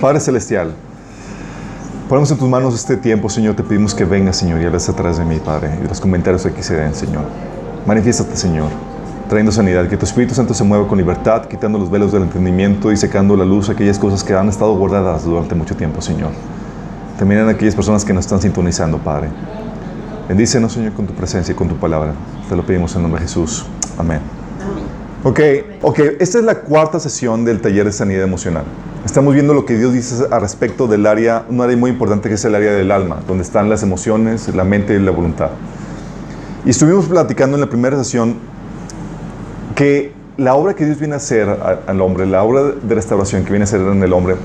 Padre Celestial, ponemos en tus manos este tiempo, Señor. Te pedimos que vengas, Señor, y hables atrás de mí, Padre, y los comentarios aquí se den, Señor. Manifiéstate, Señor, trayendo sanidad, que tu Espíritu Santo se mueva con libertad, quitando los velos del entendimiento y secando la luz aquellas cosas que han estado guardadas durante mucho tiempo, Señor. También en aquellas personas que nos están sintonizando, Padre. Bendícenos, Señor, con tu presencia y con tu palabra. Te lo pedimos en el nombre de Jesús. Amén. Ok, esta es la cuarta sesión del taller de sanidad emocional. Estamos viendo lo que Dios dice al respecto del área, un área muy importante que es el área del alma, donde están las emociones, la mente y la voluntad. Y estuvimos platicando en la primera sesión que la obra que Dios viene a hacer al hombre, la obra de restauración que viene a hacer en el hombre,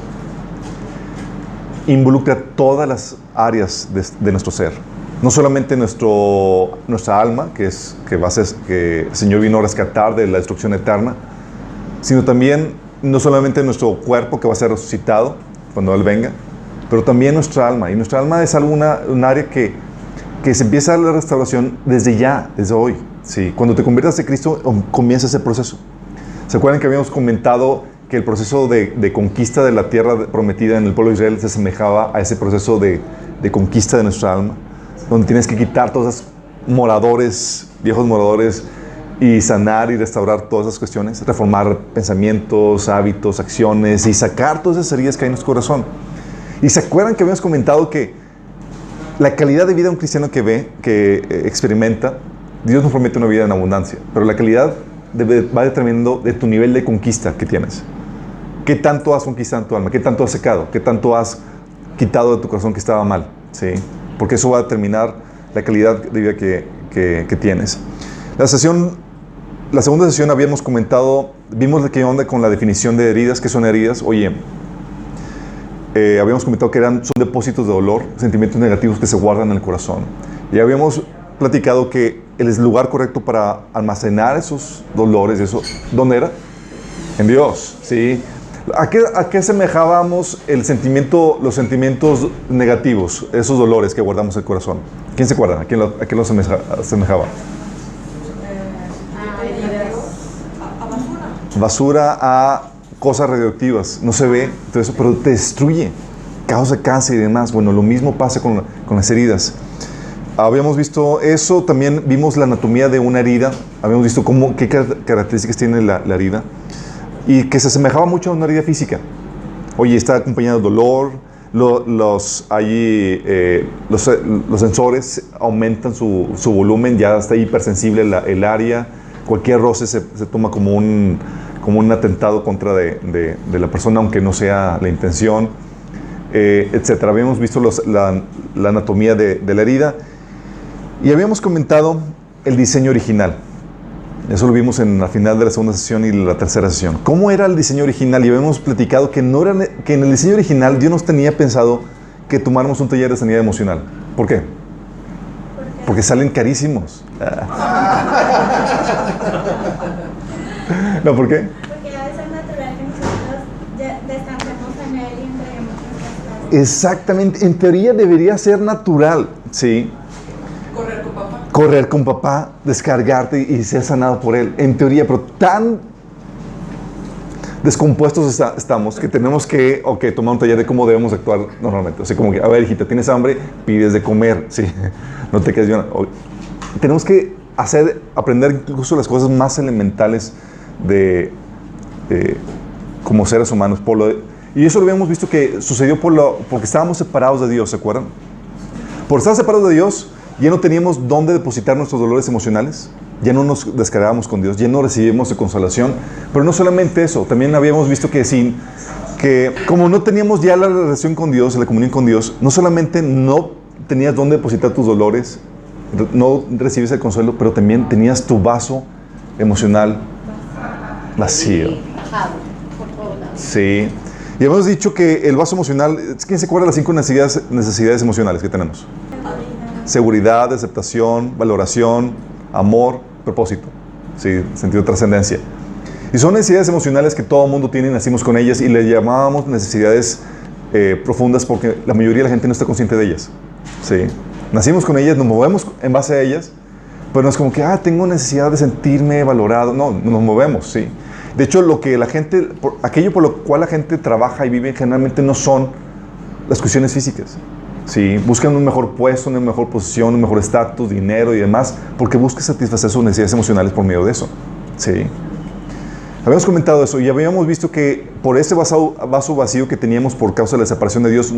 involucra todas las áreas de nuestro ser. No solamente nuestra alma, que el Señor vino a rescatar de la destrucción eterna, sino también no solamente nuestro cuerpo, que va a ser resucitado cuando Él venga, pero también nuestra alma. Y nuestra alma es un área que se empieza la restauración desde ya, desde hoy. ¿Sí? Cuando te conviertas en Cristo, comienza ese proceso. ¿Se acuerdan que habíamos comentado que el proceso de conquista de la tierra prometida en el pueblo de Israel se asemejaba a ese proceso de conquista de nuestra alma? Donde tienes que quitar todos esos viejos moradores, y sanar y restaurar todas esas cuestiones, reformar pensamientos, hábitos, acciones y sacar todas esas heridas que hay en nuestro corazón. Y se acuerdan que habíamos comentado que la calidad de vida de un cristiano que experimenta, Dios nos promete una vida en abundancia, pero la calidad va determinando de tu nivel de conquista que tienes. ¿Qué tanto has conquistado en tu alma? ¿Qué tanto has secado? ¿Qué tanto has quitado de tu corazón que estaba mal? ¿Sí? Porque eso va a determinar la calidad de vida que tienes. La segunda sesión habíamos comentado, vimos qué onda con la definición de heridas. ¿Qué son heridas? Oye, habíamos comentado que son depósitos de dolor, sentimientos negativos que se guardan en el corazón. Y habíamos platicado que el lugar correcto para almacenar esos dolores, ¿dónde era? En Dios, ¿sí? ¿A qué asemejábamos los sentimientos negativos, esos dolores que guardamos en el corazón? ¿Quién se acuerda? ¿A qué lo asemejaba? Basura, a cosas radioactivas. No se ve, entonces, pero te destruye, causa cáncer y demás. Bueno, lo mismo pasa con las heridas. Habíamos visto eso, también vimos la anatomía de una herida, habíamos visto qué características tiene la herida, y que se asemejaba mucho a una herida física. Oye, está acompañado de dolor, los sensores aumentan su volumen, ya está hipersensible el área, cualquier roce se toma como un atentado contra de la persona, aunque no sea la intención, etc. Habíamos visto la anatomía de la herida, y habíamos comentado el diseño original. Eso lo vimos en la final de la segunda sesión y la tercera sesión. ¿Cómo era el diseño original? Y habíamos platicado que en el diseño original Dios nos tenía pensado que tomáramos un taller de sanidad emocional. ¿Por qué? Porque salen carísimos. ¿No? ¿Por qué? Porque debe ser natural que nosotros descansemos en Él y entreguemos nuestras cosas. Exactamente. En teoría debería ser natural, ¿sí? Correr con papá, descargarte y ser sanado por Él. En teoría, pero tan descompuestos estamos que tenemos que tomar un taller de cómo debemos actuar normalmente. O sea, como que, a ver, hijita, ¿tienes hambre? Pides de comer, ¿sí? No te quedes bien. Tenemos que aprender incluso las cosas más elementales como seres humanos. Y eso lo habíamos visto que sucedió porque estábamos separados de Dios, ¿se acuerdan? Por estar separados de Dios, ya no teníamos dónde depositar nuestros dolores emocionales, ya no nos descargábamos con Dios, ya no recibimos de consolación. Pero no solamente eso, también habíamos visto que como no teníamos ya la relación con Dios, la comunión con Dios, no solamente no tenías dónde depositar tus dolores, no recibes el consuelo, pero también tenías tu vaso emocional vacío. Sí. Y hemos dicho que el vaso emocional, ¿quién se acuerda de las 5 necesidades emocionales que tenemos? Seguridad, aceptación, valoración, amor, propósito. Sí, sentido de trascendencia. Y son necesidades emocionales que todo el mundo tiene, nacimos con ellas y le llamábamos necesidades profundas porque la mayoría de la gente no está consciente de ellas. Sí. Nacimos con ellas, nos movemos en base a ellas, pero no es como que, tengo necesidad de sentirme valorado. No, nos movemos, sí. De hecho, lo que la gente, aquello por lo cual la gente trabaja y vive generalmente no son las cuestiones físicas. ¿Sí? Buscan un mejor puesto, una mejor posición, un mejor estatus, dinero y demás, porque buscan satisfacer sus necesidades emocionales por medio de eso. ¿Sí? Habíamos comentado eso y habíamos visto que por ese vaso vacío que teníamos por causa de la separación de Dios,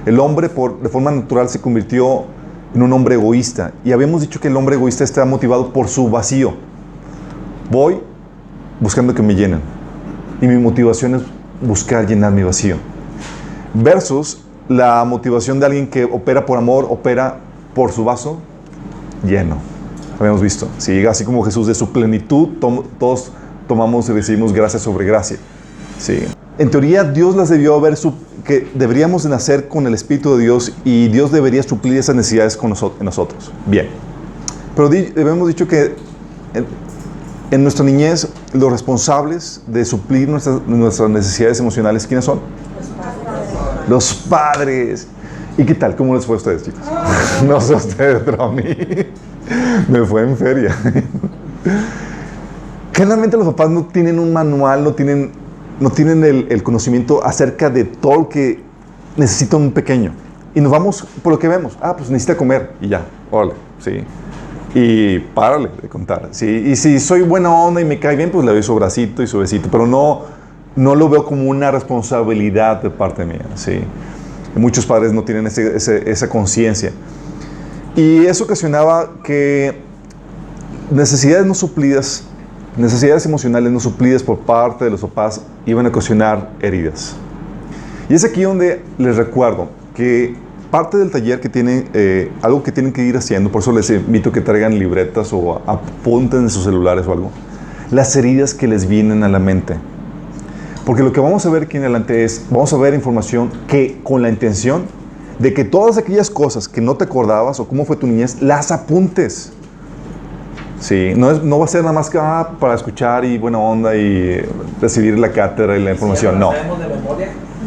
el hombre de forma natural se convirtió en un hombre egoísta. Y habíamos dicho que el hombre egoísta está motivado por su vacío. Voy buscando que me llenen. Y mi motivación es buscar llenar mi vacío. Versus la motivación de alguien que opera por amor, opera por su vaso lleno. Habíamos visto. ¿Sí? Así como Jesús de su plenitud, todos tomamos y recibimos gracia sobre gracia. ¿Sí? En teoría, Dios las debió haber que deberíamos de nacer con el Espíritu de Dios y Dios debería suplir esas necesidades en nosotros. Bien. Pero habíamos dicho que en nuestra niñez, los responsables de suplir nuestras necesidades emocionales, ¿quiénes son? Los padres. ¿Y qué tal? ¿Cómo les fue a ustedes, chicos? No sé a ustedes, pero a mí me fue en feria. Generalmente los papás no tienen un manual, no tienen el conocimiento acerca de todo lo que necesita un pequeño. Y nos vamos por lo que vemos. Pues necesita comer. Y ya, órale, sí. Y párale de contar. ¿Sí? Y si soy buena onda y me cae bien, pues le doy su bracito y su besito. Pero no lo veo como una responsabilidad de parte mía. ¿Sí? Y muchos padres no tienen esa conciencia. Y eso ocasionaba que necesidades no suplidas, necesidades emocionales no suplidas por parte de los papás iban a ocasionar heridas. Y es aquí donde les recuerdo que parte del taller que tienen, algo que tienen que ir haciendo, por eso les invito a que traigan libretas o apunten en sus celulares o algo, las heridas que les vienen a la mente. Porque lo que vamos a ver aquí en adelante vamos a ver información que con la intención de que todas aquellas cosas que no te acordabas o cómo fue tu niñez, las apuntes. Sí, no va a ser nada más que para escuchar y buena onda y recibir la cátedra y la información, no.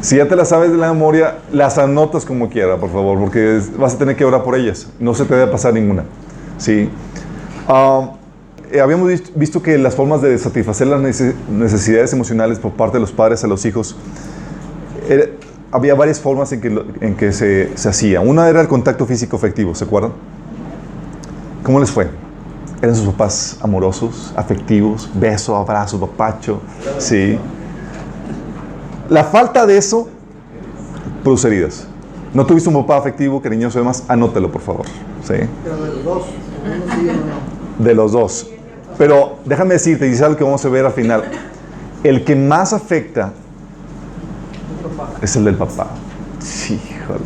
Si ya te la sabes de la memoria, las anotas como quiera, por favor, porque vas a tener que orar por ellas. No se te debe pasar ninguna. ¿Sí? Habíamos visto que las formas de satisfacer las necesidades emocionales por parte de los padres a los hijos, había varias formas en que se hacía. Una era el contacto físico afectivo, ¿se acuerdan? ¿Cómo les fue? ¿Eran sus papás amorosos, afectivos, beso, abrazo, papacho? Sí. La falta de eso produce heridas. ¿No tuviste un papá afectivo, cariñoso y demás? Anótalo, por favor. ¿Sí? Pero de los dos. Uno sí y uno no. De los dos. Pero déjame decirte, y es algo que vamos a ver al final. El que más afecta es el del papá. Sí, híjole.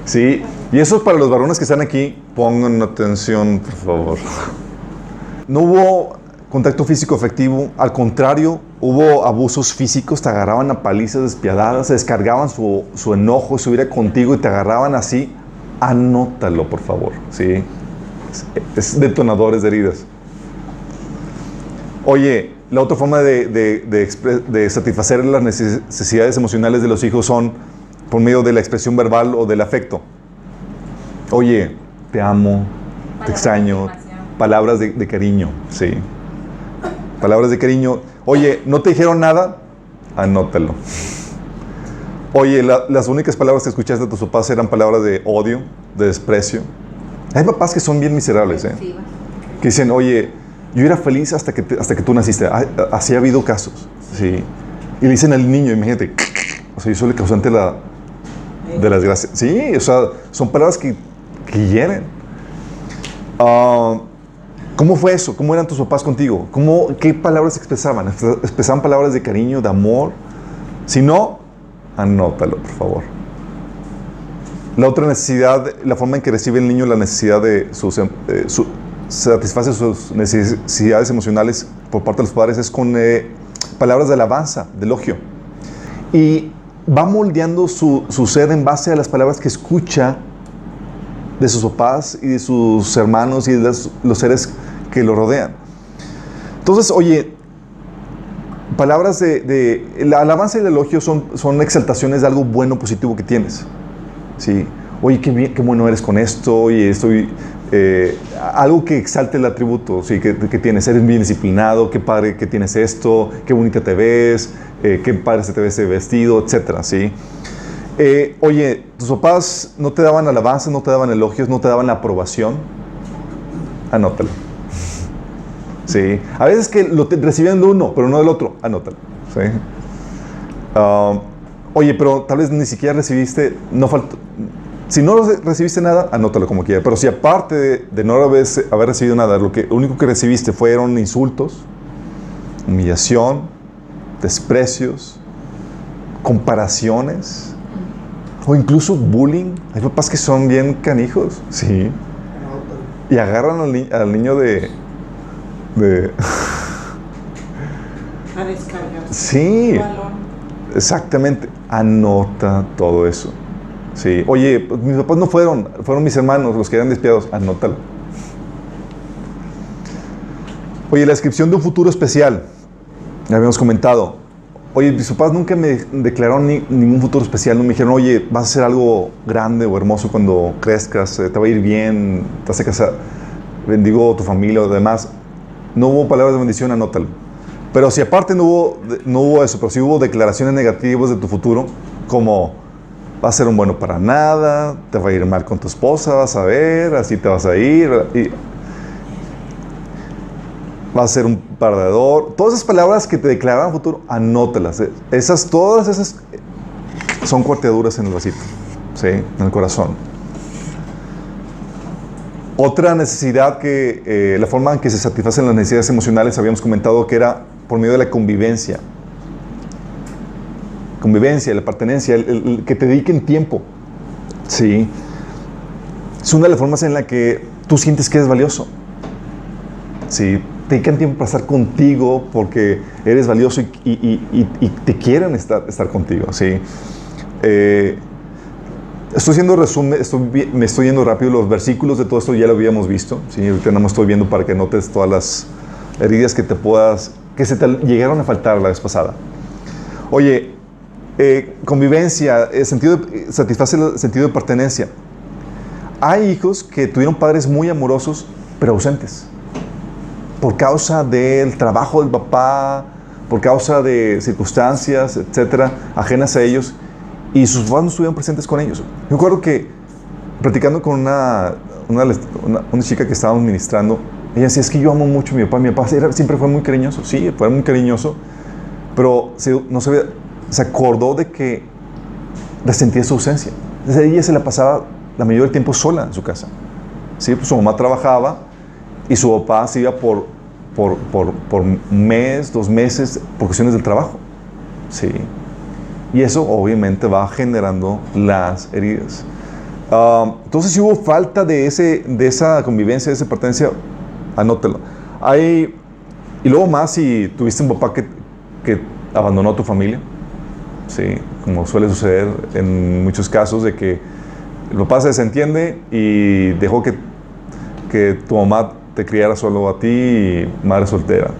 Sí. Y eso es para los varones que están aquí. Pongan atención, por favor. No hubo contacto físico afectivo. Al contrario, hubo abusos físicos. Te agarraban a palizas despiadadas. Se descargaban su enojo, su ira contigo y te agarraban así. Anótalo, por favor. ¿Sí? Es detonadores de heridas. Oye, la otra forma de satisfacer las necesidades emocionales de los hijos son por medio de la expresión verbal o del afecto. Oye, te amo, te extraño. Palabras de cariño, sí. Palabras de cariño. Oye, ¿no te dijeron nada? Anótalo. Oye, las únicas palabras que escuchaste de tus papás eran palabras de odio, de desprecio. Hay papás que son bien miserables, que dicen, oye, yo era feliz hasta que tú naciste. Así ha habido casos, sí. Y le dicen al niño, imagínate, o sea, yo soy el causante de las gracias. Sí, o sea, son palabras que hieren. ¿Cómo fue eso? ¿Cómo eran tus papás contigo? ¿Qué palabras expresaban? ¿Expresaban palabras de cariño, de amor? Si no, anótalo, por favor. La otra necesidad, la forma en que recibe el niño la necesidad de satisface sus necesidades emocionales por parte de los padres es con palabras de alabanza, de elogio. Y va moldeando su ser en base a las palabras que escucha de sus papás y de sus hermanos y de los seres que lo rodean. Entonces, oye, palabras de la alabanza y el elogio son exaltaciones de algo bueno, positivo que tienes. ¿Sí? Oye, qué bien, qué bueno eres con esto, y algo que exalte el atributo, ¿sí? que tienes, eres bien disciplinado, qué padre que tienes esto, qué bonita te ves, qué padre se te ve ese vestido, etcétera, ¿sí? Oye, tus papás no te daban alabanza, no te daban elogios, no te daban la aprobación, anótalo. Sí, a veces que recibían de uno, pero no del otro, anótalo. ¿Sí? Oye, pero tal vez ni siquiera recibiste, no faltó. Si no recibiste nada, anótalo como quieras. Pero si aparte de no haber recibido nada, lo único que recibiste fueron insultos, humillación, desprecios, comparaciones, o incluso bullying. Hay papás que son bien canijos, sí. Y agarran al niño de a descargar. Sí, exactamente. Anota todo eso. Sí. Oye, pues mis papás no fueron mis hermanos los que eran despiadados. Anótalo. Oye, la descripción de un futuro especial. Ya habíamos comentado. Oye, mis papás nunca me declararon ningún futuro especial. No me dijeron, oye, vas a hacer algo grande o hermoso cuando crezcas, te va a ir bien, te vas a casar, bendigo tu familia o demás. No hubo palabras de bendición, anótalo. Pero si aparte no hubo eso, pero si hubo declaraciones negativas de tu futuro, como va a ser un bueno para nada, te va a ir mal con tu esposa, vas a ver, así te vas a ir, y va a ser un perdedor. Todas esas palabras que te declaraban futuro, anótalas. Todas esas son cuarteaduras en el vasito, ¿sí? En el corazón. Otra necesidad la forma en que se satisfacen las necesidades emocionales, habíamos comentado que era por medio de la convivencia. Convivencia, la pertenencia, el que te dediquen tiempo. Sí. Es una de las formas en la que tú sientes que eres valioso. Sí. Te dedican tiempo para estar contigo porque eres valioso y te quieren estar contigo. Sí. Estoy haciendo resumen, me estoy yendo rápido. Los versículos de todo esto ya lo habíamos visto. ¿Sí? Ahorita no me estoy viendo para que notes todas las heridas que se te llegaron a faltar la vez pasada. Oye, convivencia, satisface el sentido de pertenencia. Hay hijos que tuvieron padres muy amorosos, pero ausentes. Por causa del trabajo del papá, por causa de circunstancias, etcétera, ajenas a ellos. Y sus papás no estuvieron presentes con ellos. Yo recuerdo que, platicando con una chica que estábamos ministrando, ella decía, es que yo amo mucho a mi papá siempre fue muy cariñoso. Sí, fue muy cariñoso, pero se acordó de que resentía su ausencia. Desde ella se la pasaba la mayoría del tiempo sola en su casa. Sí, pues su mamá trabajaba y su papá se iba por un mes, 2 meses, por cuestiones del trabajo. Sí. Y eso obviamente va generando las heridas. Entonces, si hubo falta de esa convivencia, de esa pertenencia, anótelo. Y luego más si tuviste un papá que abandonó a tu familia, ¿sí? Como suele suceder en muchos casos, de que el papá se desentiende y dejó que tu mamá te criara solo a ti, madre soltera.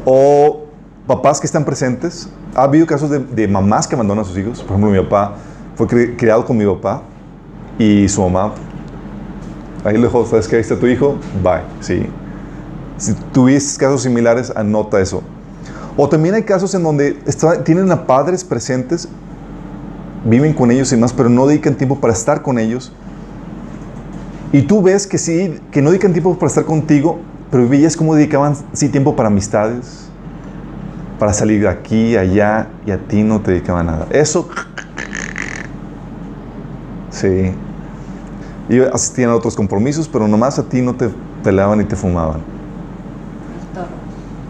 O papás que están presentes. Ha habido casos de mamás que abandonan a sus hijos. Por ejemplo, mi papá fue criado con mi papá y su mamá ahí le dijo, ¿sabes qué? Ahí está tu hijo, bye. ¿Sí? Si tuviste casos similares, anota eso. O también hay casos en donde tienen a padres presentes, viven con ellos y más, pero no dedican tiempo para estar con ellos. Y tú ves que sí, que no dedican tiempo para estar contigo, pero veías cómo dedicaban sí tiempo para amistades, para salir de aquí, allá, y a ti no te dedicaban nada. Eso, sí. Y asistían a otros compromisos, pero nomás a ti no te pelaban y te fumaban.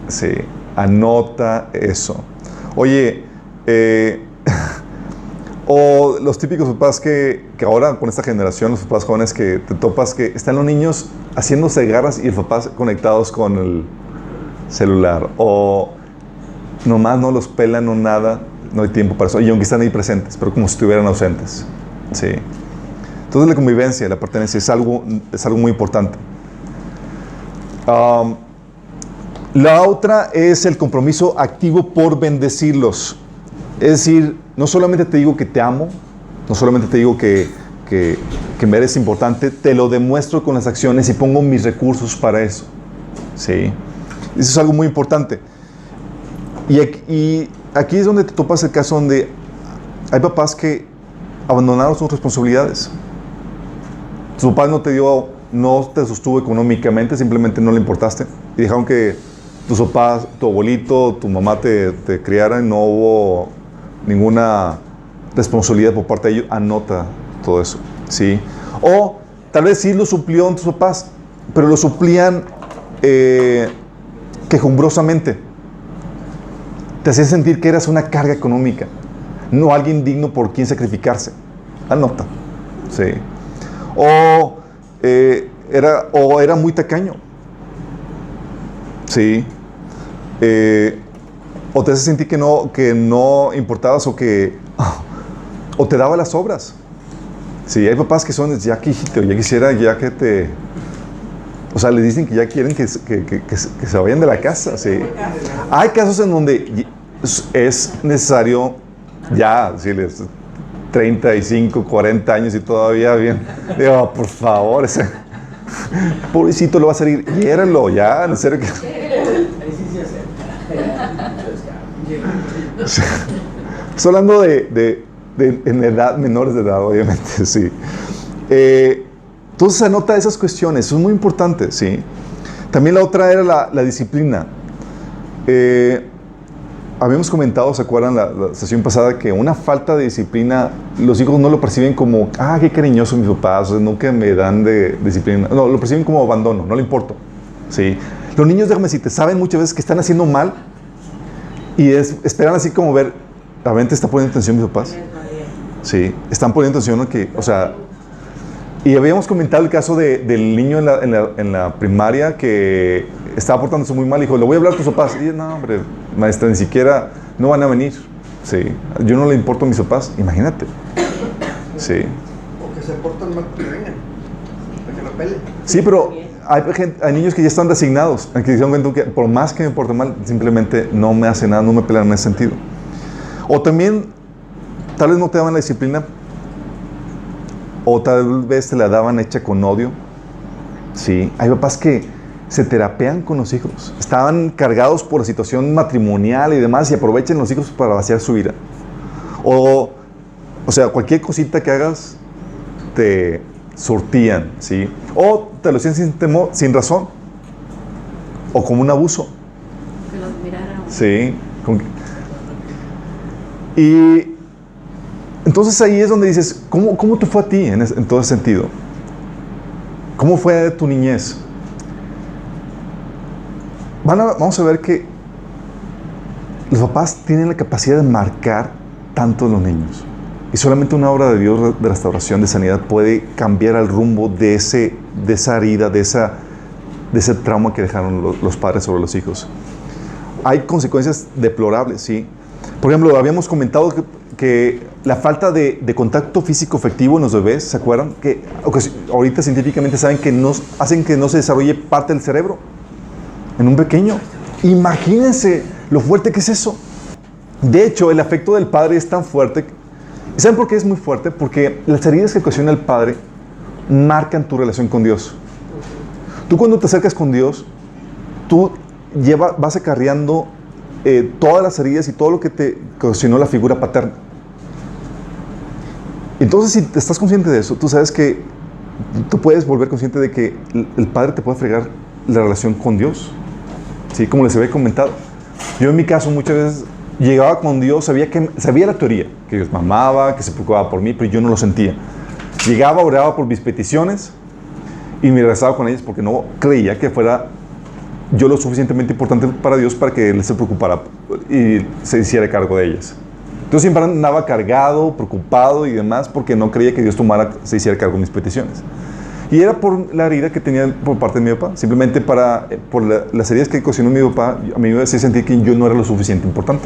Sí, anota eso. Oye, o los típicos papás que ahora con esta generación, los papás jóvenes que te topas, que están los niños haciéndose garras y los papás conectados con el celular. O nomás no los pelan o nada, no hay tiempo para eso. Y aunque están ahí presentes, pero como si estuvieran ausentes. Sí. Entonces la convivencia, la pertenencia es algo muy importante. La otra es el compromiso activo por bendecirlos. Es decir, no solamente te digo que te amo, no solamente te digo que que me eres importante, te lo demuestro con las acciones y pongo mis recursos para eso. ¿Sí? Eso es algo muy importante. Y aquí es donde te topas el caso donde hay papás que abandonaron sus responsabilidades. Tu papá no te sostuvo económicamente, simplemente no le importaste. Y dejaron que tus papás, tu abuelito, tu mamá te criaran y no hubo ninguna responsabilidad por parte de ellos. Anota todo eso, ¿sí? O tal vez sí lo suplieron tus papás, pero lo suplían quejumbrosamente. Te hacían sentir que eras una carga económica, no alguien digno por quien sacrificarse. Anota, ¿sí? O era muy tacaño, ¿sí? O te hace sentir que no importabas o te daba las obras. Sí, hay papás que son, ya que hijito, ya quisiera, ya que te... O sea, le dicen que ya quieren que se vayan de la casa, ¿sí? Hay casos en donde es necesario ya decirles 35, 40 años y todavía bien. Digo, por favor, ese pobrecito lo va a salir, hiéralo ya, en serio que... Estoy hablando en edad, menores de edad, obviamente, sí. Entonces anota esas cuestiones, eso es muy importante, ¿sí? También la otra era la disciplina. Habíamos comentado, ¿se acuerdan la sesión pasada? Que una falta de disciplina, los hijos no lo perciben como, qué cariñoso mis papás, o sea, nunca me dan de disciplina. No, lo perciben como abandono, no le importo, ¿sí? Los niños, déjame decirte, saben muchas veces que están haciendo mal y esperan así como ver, ¿la mente está poniendo atención mis papás? Sí, están poniendo atención a que, o sea... Y habíamos comentado el caso del niño en la primaria que estaba portándose muy mal y dijo, le voy a hablar a tus papás. Y no, hombre, maestra, ni siquiera, no van a venir. Sí, yo no le importo a mis papás, imagínate. Sí. O que se portan mal que vengan, para que la pelen. Sí, pero hay niños que ya están resignados, que dicen que por más que me porte mal, simplemente no me hace nada, no me pelean en ese sentido. O también, tal vez no te daban la disciplina, o tal vez te la daban hecha con odio. Sí, hay papás que se terapean con los hijos. Estaban cargados por la situación matrimonial y demás y aprovechan los hijos para vaciar su vida. O sea, cualquier cosita que hagas te surtían, ¿sí? O te lo hacían sin temor, sin razón. O como un abuso. Que los miraran. Sí. Y entonces ahí es donde dices, ¿cómo te fue a ti en todo ese sentido? ¿Cómo fue tu niñez? Vamos a ver que los papás tienen la capacidad de marcar tanto a los niños. Y solamente una obra de Dios de restauración, de sanidad, puede cambiar el rumbo de esa herida, de ese trauma que dejaron los padres sobre los hijos. Hay consecuencias deplorables, ¿sí? Por ejemplo, habíamos comentado que la falta de contacto físico efectivo en los bebés, ¿se acuerdan? Que ahorita científicamente saben que hacen que no se desarrolle parte del cerebro en un pequeño. Imagínense lo fuerte que es eso. De hecho, el afecto del padre es tan fuerte. ¿Saben por qué es muy fuerte? Porque las heridas que ocasiona el padre marcan tu relación con Dios. Tú cuando te acercas con Dios, tú vas acarreando todas las heridas y todo lo que te ocasionó la figura paterna. Entonces, si estás consciente de eso, tú sabes que tú puedes volver consciente de que el padre te puede fregar la relación con Dios. ¿Sí? Como les había comentado. Yo en mi caso muchas veces llegaba con Dios, sabía la teoría, que Dios me amaba, que se preocupaba por mí, pero yo no lo sentía. Llegaba, oraba por mis peticiones y me regresaba con ellas porque no creía que fuera yo lo suficientemente importante para Dios para que Él se preocupara y se hiciera cargo de ellas. Entonces siempre andaba cargado, preocupado y demás porque no creía que Dios se hiciera cargo de mis peticiones. Y era por la herida que tenía por parte de mi papá. Simplemente por las heridas que ocasionó mi papá, a mí me hacía sentir que yo no era lo suficiente importante.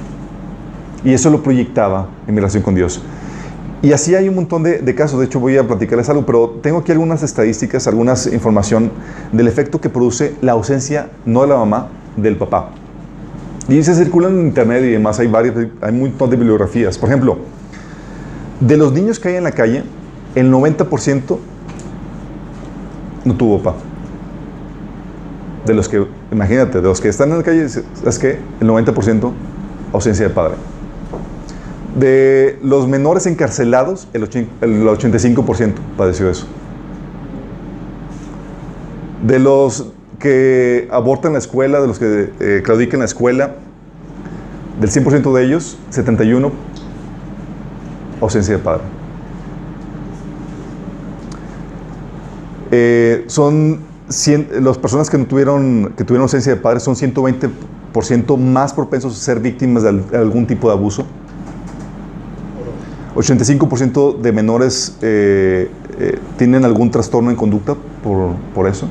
Y eso lo proyectaba en mi relación con Dios. Y así hay un montón de casos. De hecho, voy a platicarles algo, pero tengo aquí algunas estadísticas, algunas información del efecto que produce la ausencia, no de la mamá, del papá. Y se circulan en internet y demás, hay un montón de bibliografías. Por ejemplo, de los niños que hay en la calle, el 90% no tuvo papá. De los que, imagínate, de los que están en la calle, es que el 90% ausencia de padre. De los menores encarcelados, el 85% padeció eso. De los que abortan en la escuela, de los que claudican en la escuela, del 100% de ellos, 71% ausencia de padre. Las personas que tuvieron ausencia de padre son 120% más propensos a ser víctimas de algún tipo de abuso. 85% de menores tienen algún trastorno en conducta por eso.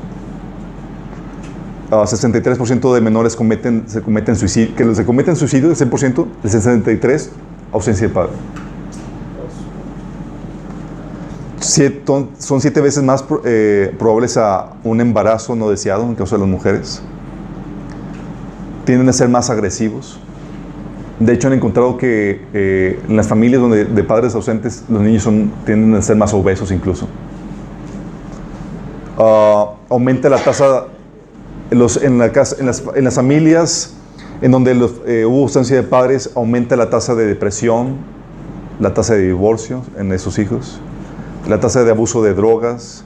63% de menores se cometen suicidio. Que se cometen suicidio, el 100%, el 63% ausencia de padre. Son 7 veces más probables a un embarazo no deseado en caso de las mujeres. Tienden a ser más agresivos. De hecho, han encontrado que en las familias de padres ausentes, los niños tienden a ser más obesos incluso. Aumenta la tasa en las familias en donde hubo ausencia de padres, aumenta la tasa de depresión, la tasa de divorcio en esos hijos, la tasa de abuso de drogas,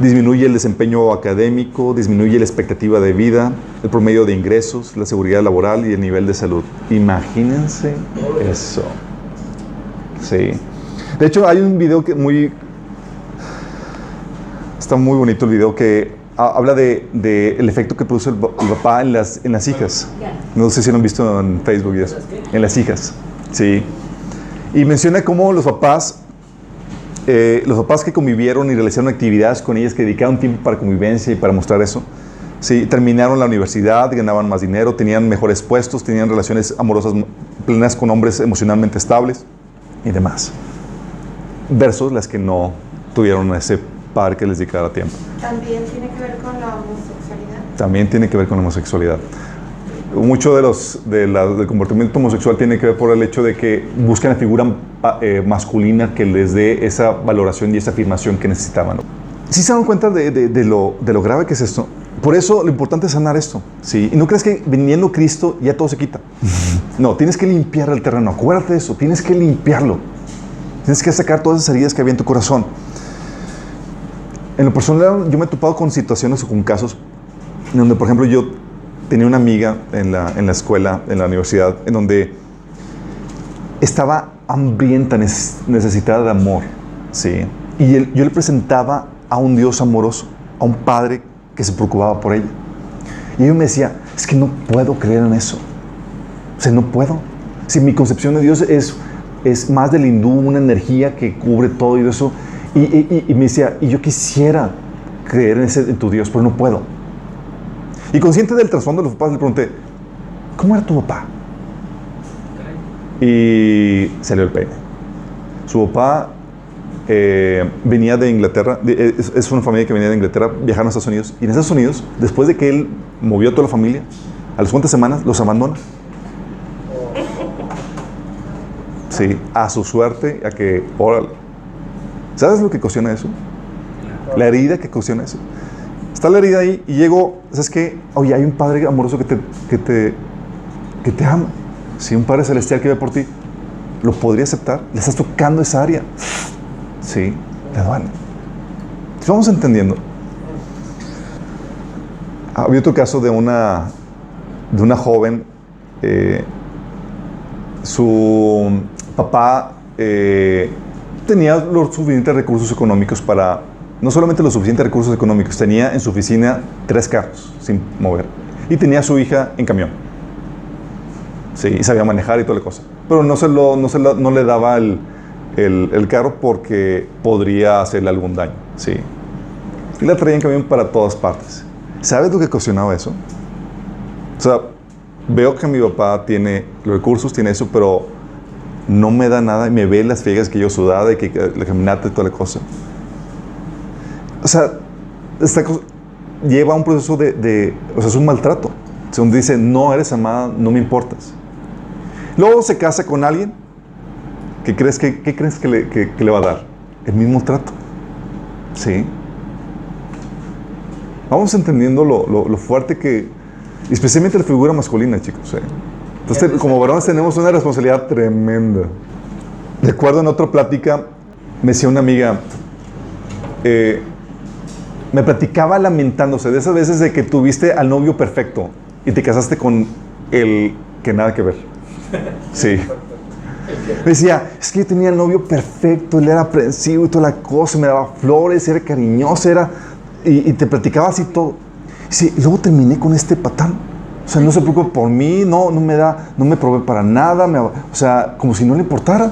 disminuye el desempeño académico, disminuye la expectativa de vida, el promedio de ingresos, la seguridad laboral y el nivel de salud. Imagínense eso. Sí. De hecho, hay un video está muy bonito el video que habla de el efecto que produce el papá en las hijas. No sé si lo han visto en Facebook y eso. En las hijas. Sí. Y menciona cómo los papás que convivieron y realizaron actividades con ellas, que dedicaron tiempo para convivencia y para mostrar eso, sí, terminaron la universidad, ganaban más dinero, tenían mejores puestos, tenían relaciones amorosas plenas con hombres emocionalmente estables y demás. Versus las que no tuvieron ese padre que les dedicara tiempo. También tiene que ver con la homosexualidad. También tiene que ver con la homosexualidad. Mucho del comportamiento homosexual tiene que ver por el hecho de que buscan la figura masculina que les dé esa valoración y esa afirmación que necesitaban. ¿Sí se dan cuenta de lo grave que es esto? Por eso lo importante es sanar esto, ¿sí? Y no crees que viniendo Cristo ya todo se quita. No, tienes que limpiar el terreno. Acuérdate de eso, tienes que limpiarlo. Tienes que sacar todas esas heridas que había en tu corazón. En lo personal, yo me he topado con situaciones o con casos en donde, por ejemplo, yo tenía una amiga en la escuela, en la universidad, en donde estaba hambrienta, necesitada de amor, ¿sí? Y yo le presentaba a un Dios amoroso, a un Padre que se preocupaba por ella. Y ella me decía, es que no puedo creer en eso. O sea, no puedo. Si mi concepción de Dios es más del hindú, una energía que cubre todo y eso. Y me decía, y yo quisiera creer en tu Dios, pero no puedo. Y consciente del trasfondo de los papás, le pregunté, ¿cómo era tu papá? Y salió el peine. Su papá venía de Inglaterra, es una familia que venía de Inglaterra, viajaron a Estados Unidos. Y en Estados Unidos, después de que él movió a toda la familia, a las cuantas semanas los abandona. Sí, a su suerte, a que, órale. ¿Sabes lo que ocasiona eso? La herida que ocasiona eso. Está la herida ahí y llego, ¿sabes qué? Oye, hay un Padre amoroso que te ama. Sí, un Padre celestial que ve por ti. ¿Lo podría aceptar? Le estás tocando esa área. Sí, te duele. Vamos entendiendo. Había otro caso de una joven. Su papá tenía los suficientes recursos económicos para... No solamente los suficientes recursos económicos, tenía en su oficina 3 carros sin mover. Y tenía a su hija en camión. Sí, y sabía manejar y toda la cosa. Pero no le daba el carro porque podría hacerle algún daño. Sí. Y la traía en camión para todas partes. ¿Sabes lo que ocasionaba eso? O sea, veo que mi papá tiene los recursos, tiene eso, pero no me da nada y me ve las friegas que yo sudaba y que la caminata y toda la cosa. O sea, lleva un proceso o sea, es un maltrato. O sea, donde dice, no eres amada, no me importas. Luego se casa con alguien. ¿Qué crees que le va a dar? El mismo trato. ¿Sí? Vamos entendiendo lo fuerte que, especialmente la figura masculina, chicos. Entonces, como varones tenemos una responsabilidad tremenda. Recuerdo en otra plática, me decía una amiga, me platicaba lamentándose de esas veces de que tuviste al novio perfecto y te casaste con el que nada que ver. Sí. Me decía, es que yo tenía el novio perfecto, él era aprensivo y toda la cosa, me daba flores, era cariñoso, y te platicaba así todo. Sí, y luego terminé con este patán. O sea, no se preocupa por mí, no me provee para nada, o sea, como si no le importara.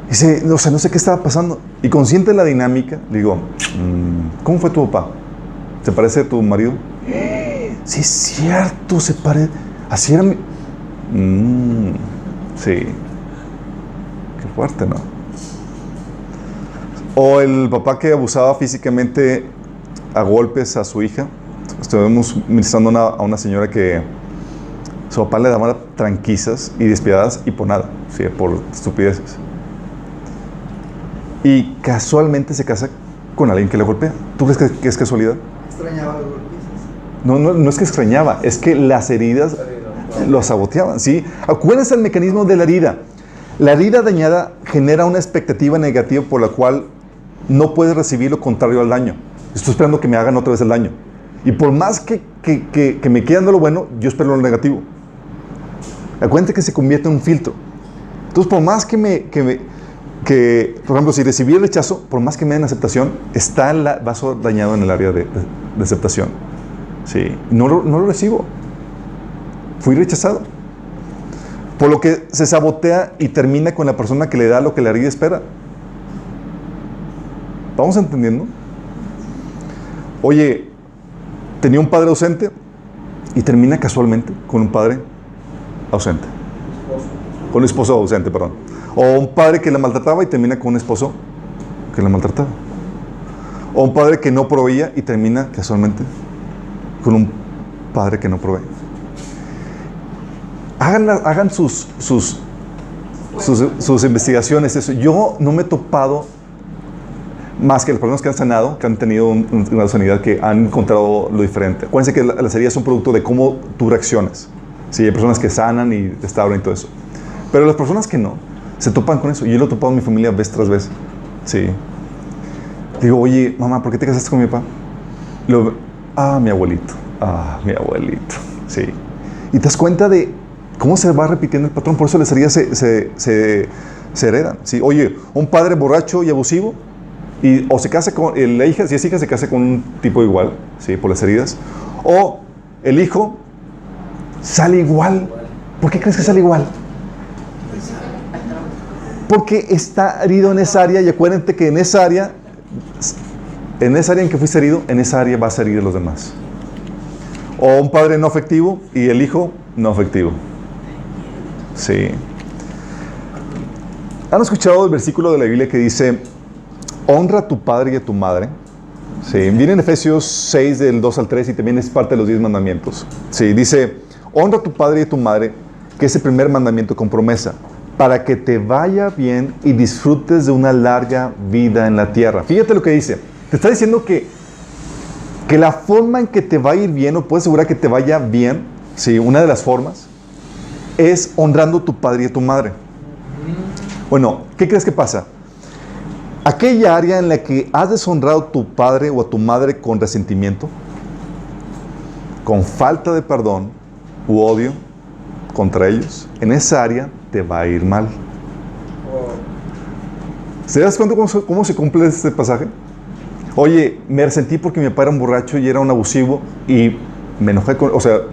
Dice, o sea, no sé qué estaba pasando. Y consciente de la dinámica, le digo, ¿cómo fue tu papá? ¿Se parece a tu marido? Sí, es cierto, se parece. Así era mi... sí. Qué fuerte, ¿no? O el papá que abusaba físicamente a golpes a su hija. Estuvimos ministrando a una señora que su papá le daba tranquilizas y despiadadas y por nada, ¿sí? Por estupideces. Y casualmente se casa con alguien que le golpea. ¿Tú crees que es casualidad? Extrañaba los golpes. No es que extrañaba, es que las heridas lo saboteaban, ¿sí? Acuérdense el mecanismo de la herida. La herida dañada genera una expectativa negativa por la cual no puedes recibir lo contrario al daño. Estoy esperando que me hagan otra vez el daño. Y por más que me quede dando lo bueno, yo espero lo negativo. Acuérdense que se convierte en un filtro. Entonces, por más por ejemplo, si recibí el rechazo, por más que me den aceptación, está el vaso dañado en el área de aceptación. Sí, no lo recibo. Fui rechazado. Por lo que se sabotea y termina con la persona que le da lo que la herida espera. ¿Vamos entendiendo? Oye, tenía un padre ausente y termina casualmente con un padre ausente. Con un esposo ausente, perdón. O un padre que la maltrataba y termina con un esposo que la maltrataba. O un padre que no proveía y termina casualmente con un padre que no provee. Hagan sus investigaciones. Eso. Yo no me he topado más que las personas que han sanado, que han tenido una sanidad, que han encontrado lo diferente. Acuérdense que las heridas son producto de cómo tú reaccionas. Sí, hay personas que sanan y restauran y todo eso. Pero las personas que no, se topan con eso. Yo lo he topado en mi familia vez tras vez. Sí. Digo, oye, mamá, ¿por qué te casaste con mi papá? Mi abuelito. Mi abuelito. Sí. Y te das cuenta de cómo se va repitiendo el patrón. Por eso las heridas se heredan. ¿Sí? Oye, un padre borracho y abusivo, o se casa con la hija, si es hija, se casa con un tipo igual, ¿sí? Por las heridas. O el hijo sale igual. ¿Por qué crees que sale igual? Porque está herido en esa área, y acuérdate que en esa área en que fuiste herido, en esa área vas a herir a los demás. O un padre no afectivo y el hijo no afectivo. Sí. ¿Han escuchado el versículo de la Biblia que dice, honra a tu padre y a tu madre? Sí. Viene en Efesios 6, del 2 al 3, y también es parte de los 10 mandamientos. Sí, dice, honra a tu padre y a tu madre, que es el primer mandamiento con promesa, para que te vaya bien y disfrutes de una larga vida en la tierra. Fíjate lo que dice. Te está diciendo que la forma en que te va a ir bien, o puedes asegurar que te vaya bien, ¿sí? Una de las formas es honrando a tu padre y a tu madre. Bueno, ¿qué crees que pasa? Aquella área en la que has deshonrado a tu padre o a tu madre con resentimiento, con falta de perdón u odio contra ellos, en esa área te va a ir mal. ¿Se das cuenta cómo se cumple este pasaje? Oye, me resentí porque mi papá era un borracho y era un abusivo y me enojé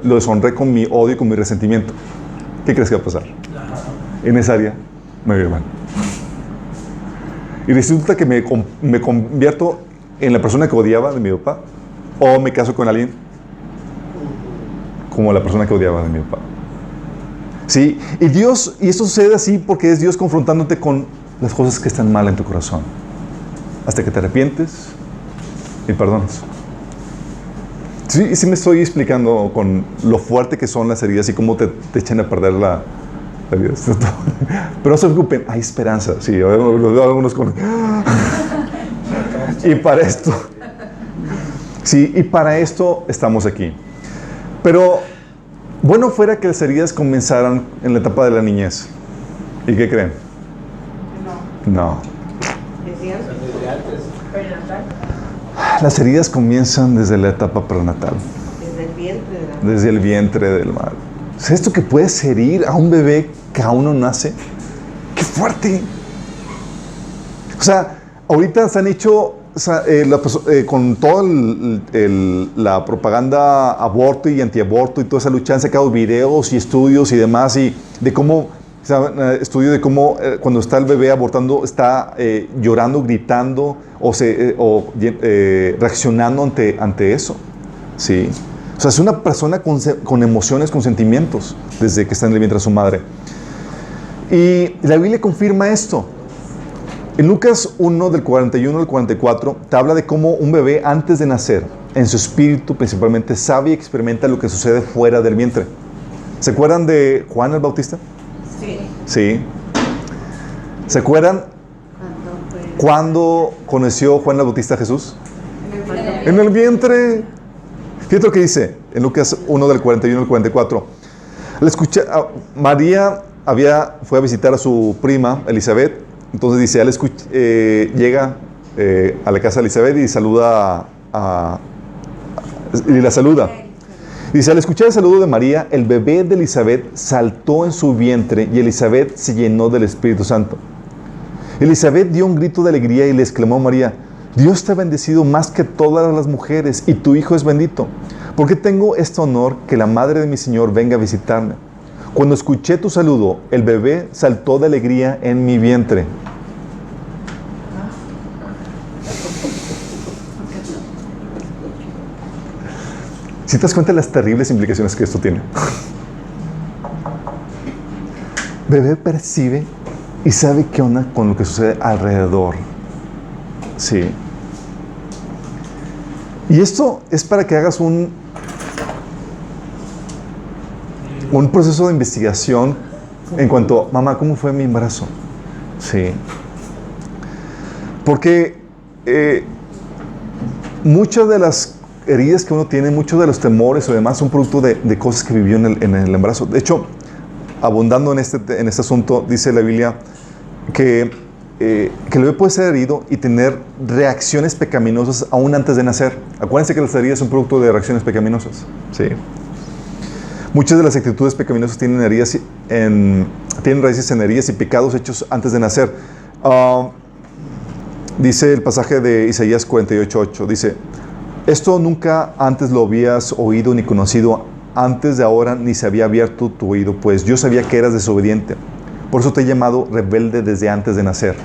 lo deshonré con mi odio y con mi resentimiento. ¿Qué crees que va a pasar? En esa área me va a ir mal. Y resulta que me convierto en la persona que odiaba de mi papá, o me caso con alguien como la persona que odiaba de mi papá. ¿Sí? Y esto sucede así porque es Dios confrontándote con las cosas que están mal en tu corazón, hasta que te arrepientes y perdonas. Sí me estoy explicando con lo fuerte que son las heridas y cómo te echan a perder la vida. Pero no se preocupen, hay esperanza. Sí, los veo algunos con... Y para esto Sí, y para esto estamos aquí. Pero bueno fuera que las heridas comenzaran en la etapa de la niñez. ¿Y qué creen? No. Desde antes. Prenatal. Las heridas comienzan desde la etapa prenatal. Desde el vientre de la... Desde el vientre del madre. ¿Es esto que puedes herir a un bebé que aún no nace? ¡Qué fuerte! O sea, ahorita se han hecho, o sea, con toda la propaganda aborto y antiaborto y toda esa lucha, han sacado videos y estudios y demás, y de cómo, estudio de cómo cuando está el bebé abortando está llorando, gritando o reaccionando ante eso. ¿Sí? O sea, es una persona con emociones, con sentimientos, desde que está en el vientre de su madre. Y la Biblia confirma esto. En Lucas 1, del 41 al 44, te habla de cómo un bebé antes de nacer, en su espíritu principalmente, sabe y experimenta lo que sucede fuera del vientre. ¿Se acuerdan de Juan el Bautista? Sí. Sí. ¿Se acuerdan cuándo conoció Juan el Bautista a Jesús? En el vientre. Fíjate lo que dice en Lucas 1, del 41 al 44. María fue a visitar a su prima Elizabeth. Entonces dice, llega a la casa de Elizabeth y la saluda. Dice, al escuchar el saludo de María, el bebé de Elizabeth saltó en su vientre y Elizabeth se llenó del Espíritu Santo. Elizabeth dio un grito de alegría y le exclamó a María, Dios te ha bendecido más que todas las mujeres y tu hijo es bendito. ¿Por qué tengo este honor que la madre de mi Señor venga a visitarme? Cuando escuché tu saludo, el bebé saltó de alegría en mi vientre. ¿Sí te das cuenta de las terribles implicaciones que esto tiene? Bebé percibe y sabe qué onda con lo que sucede alrededor. Sí. Y esto es para que hagas un proceso de investigación en cuanto, mamá, ¿cómo fue mi embarazo? Sí. Porque muchas de las heridas que uno tiene, muchos de los temores o demás son producto de cosas que vivió en el embarazo. De hecho, abundando en este asunto, dice la Biblia que el bebé puede ser herido y tener reacciones pecaminosas aún antes de nacer. Acuérdense que las heridas son producto de reacciones pecaminosas. Sí. Muchas de las actitudes pecaminosas tienen raíces en heridas y pecados hechos antes de nacer. Dice el pasaje de Isaías 48:8, dice, esto nunca antes lo habías oído ni conocido, antes de ahora ni se había abierto tu oído, pues yo sabía que eras desobediente. Por eso te he llamado rebelde desde antes de nacer.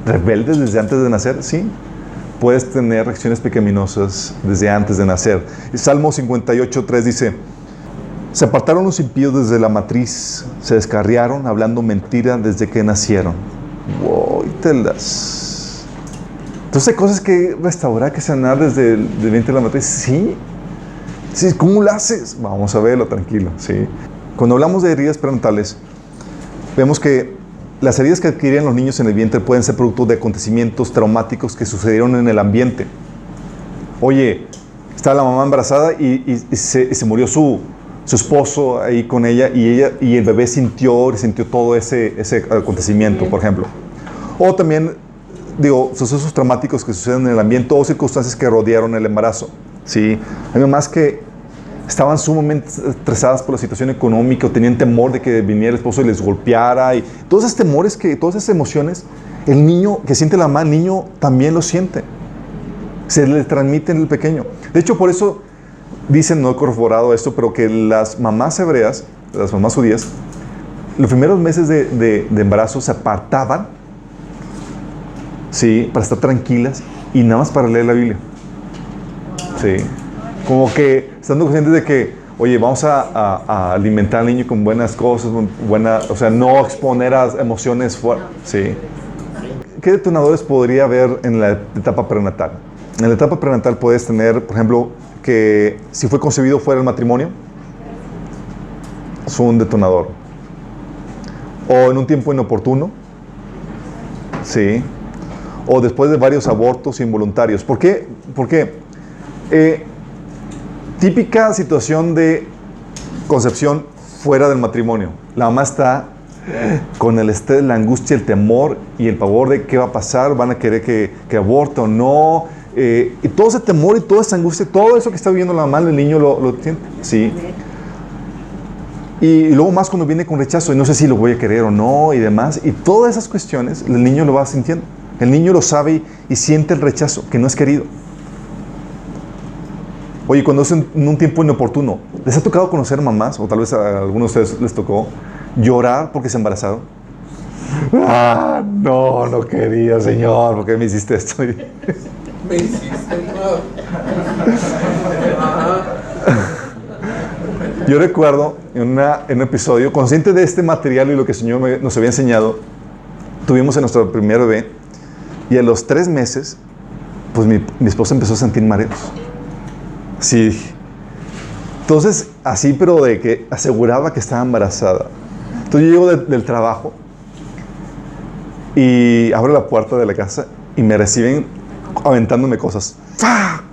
¿Rebelde desde antes de nacer? Sí. Puedes tener reacciones pecaminosas desde antes de nacer. Salmo 58:3 dice, se apartaron los impíos desde la matriz, se descarriaron hablando mentira desde que nacieron. Wow, entonces hay cosas que restaurar, que sanar desde el vientre de la matriz. Sí. Sí, ¿cómo lo haces? Vamos a verlo, tranquilo. Sí. Cuando hablamos de heridas prenatales, vemos que las heridas que adquirían los niños en el vientre pueden ser producto de acontecimientos traumáticos que sucedieron en el ambiente. Oye, estaba la mamá embarazada y se murió su esposo ahí con ella y el bebé sintió todo ese acontecimiento, por ejemplo. O también, sucesos traumáticos que suceden en el ambiente o circunstancias que rodearon el embarazo. ¿Sí? Hay mamás que estaban sumamente estresadas por la situación económica o tenían temor de que viniera el esposo y les golpeara. Y todos esos temores, todas esas emociones, el niño que siente la mamá, el niño también lo siente. Se le transmite en el pequeño. De hecho, por eso dicen, no he corroborado esto, pero que las mamás hebreas, las mamás judías, los primeros meses de embarazo se apartaban, ¿sí?, para estar tranquilas y nada más para leer la Biblia. Sí. Como que estando conscientes de que, oye, vamos a alimentar al niño con buenas cosas, o sea, no exponer a emociones fuertes. Sí. ¿Qué detonadores podría haber en la etapa prenatal? En la etapa prenatal puedes tener, por ejemplo, que si fue concebido fuera del matrimonio, es un detonador. O en un tiempo inoportuno, sí. O después de varios abortos involuntarios. ¿Por qué? Típica situación de concepción fuera del matrimonio. La mamá está con el estrés, la angustia, el temor y el pavor de qué va a pasar, van a querer que aborte o no. Y todo ese temor y toda esa angustia, todo eso que está viviendo la mamá, el niño lo siente. Sí. Y luego más cuando viene con rechazo, y no sé si lo voy a querer o no, y demás. Y todas esas cuestiones, el niño lo va sintiendo. El niño lo sabe y siente el rechazo, que no es querido. Oye, cuando es en un tiempo inoportuno, ¿les ha tocado conocer mamás, o tal vez a algunos de ustedes les tocó, llorar porque se embarazaron? Ah, no quería, Señor, ¿por qué me hiciste esto? Me hiciste Yo recuerdo en un episodio, consciente de este material y lo que el Señor nos había enseñado, tuvimos a nuestro primer bebé y a los 3 meses, pues mi esposa empezó a sentir mareos. Sí. Entonces, así, pero de que aseguraba que estaba embarazada. Entonces yo llego del trabajo y abro la puerta de la casa y me reciben aventándome cosas. ¡Fa!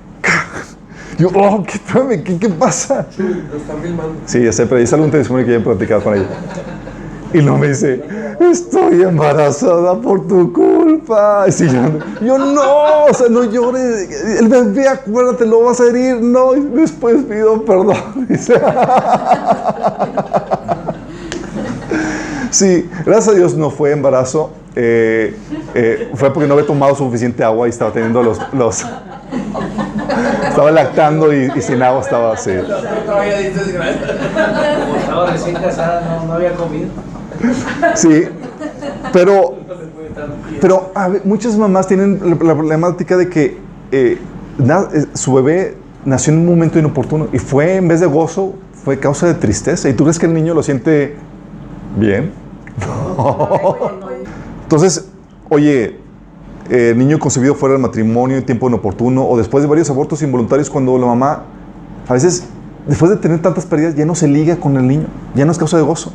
Yo, ¿qué pasa? Sí, lo están filmando. Sí, ya sé, pero es algún testimonio que ya he platicado con ella. Y no me dice, estoy embarazada por tu culpa. Sí, yo no, o sea, no llores. El bebé, acuérdate, lo vas a herir. No, y después pido perdón. Dice. Sí, gracias a Dios no fue embarazo. Fue porque no había tomado suficiente agua y estaba teniendo estaba lactando y sin agua estaba así. Como estaba recién casada, no había comido. Sí, pero muchas mamás tienen la problemática de que su bebé nació en un momento inoportuno y fue, en vez de gozo, fue causa de tristeza. ¿Y tú crees que el niño lo siente bien? No. Entonces, oye, niño concebido fuera del matrimonio en tiempo inoportuno o después de varios abortos involuntarios, cuando la mamá, a veces, después de tener tantas pérdidas, ya no se liga con el niño, ya no es causa de gozo.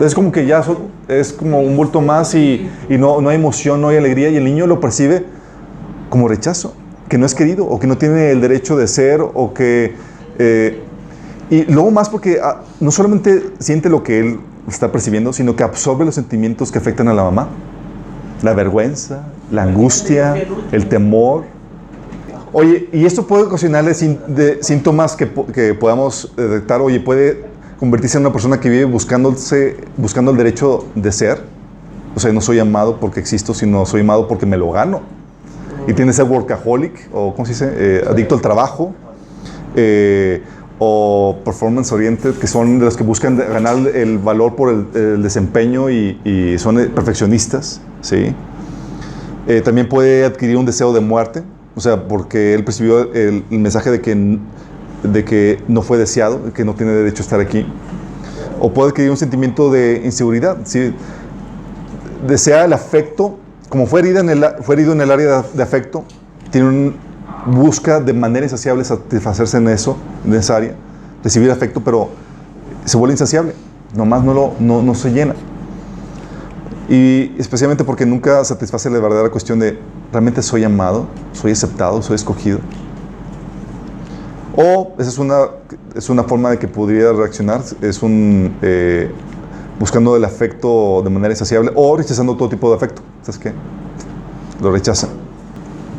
Es como que ya es como un bulto más y no hay emoción, no hay alegría, y el niño lo percibe como rechazo, que no es querido o que no tiene el derecho de ser o que... y luego más porque no solamente siente lo que él está percibiendo, sino que absorbe los sentimientos que afectan a la mamá. La vergüenza, la angustia, el temor. Oye, y esto puede ocasionarle síntomas que podamos detectar. Oye, puede convertirse en una persona que vive buscando el derecho de ser. O sea, no soy amado porque existo, sino soy amado porque me lo gano. Y tiene ese workaholic, o ¿cómo se dice? Adicto al trabajo. O performance oriented, que son de los que buscan ganar el valor por el desempeño y son perfeccionistas, ¿sí? También puede adquirir un deseo de muerte, o sea, porque él percibió el mensaje de que no fue deseado, que no tiene derecho a estar aquí. O puede adquirir un sentimiento de inseguridad, ¿sí? Desea el afecto, como fue herido en el área de afecto, busca de manera insaciable satisfacerse en esa área, recibir afecto, pero se vuelve insaciable, nomás no se llena. Y especialmente porque nunca satisface la verdadera cuestión de, ¿realmente soy amado? ¿Soy aceptado? ¿Soy escogido? O esa es una forma de que podría reaccionar, buscando el afecto de manera insaciable o rechazando todo tipo de afecto. ¿Sabes qué? Lo rechazan.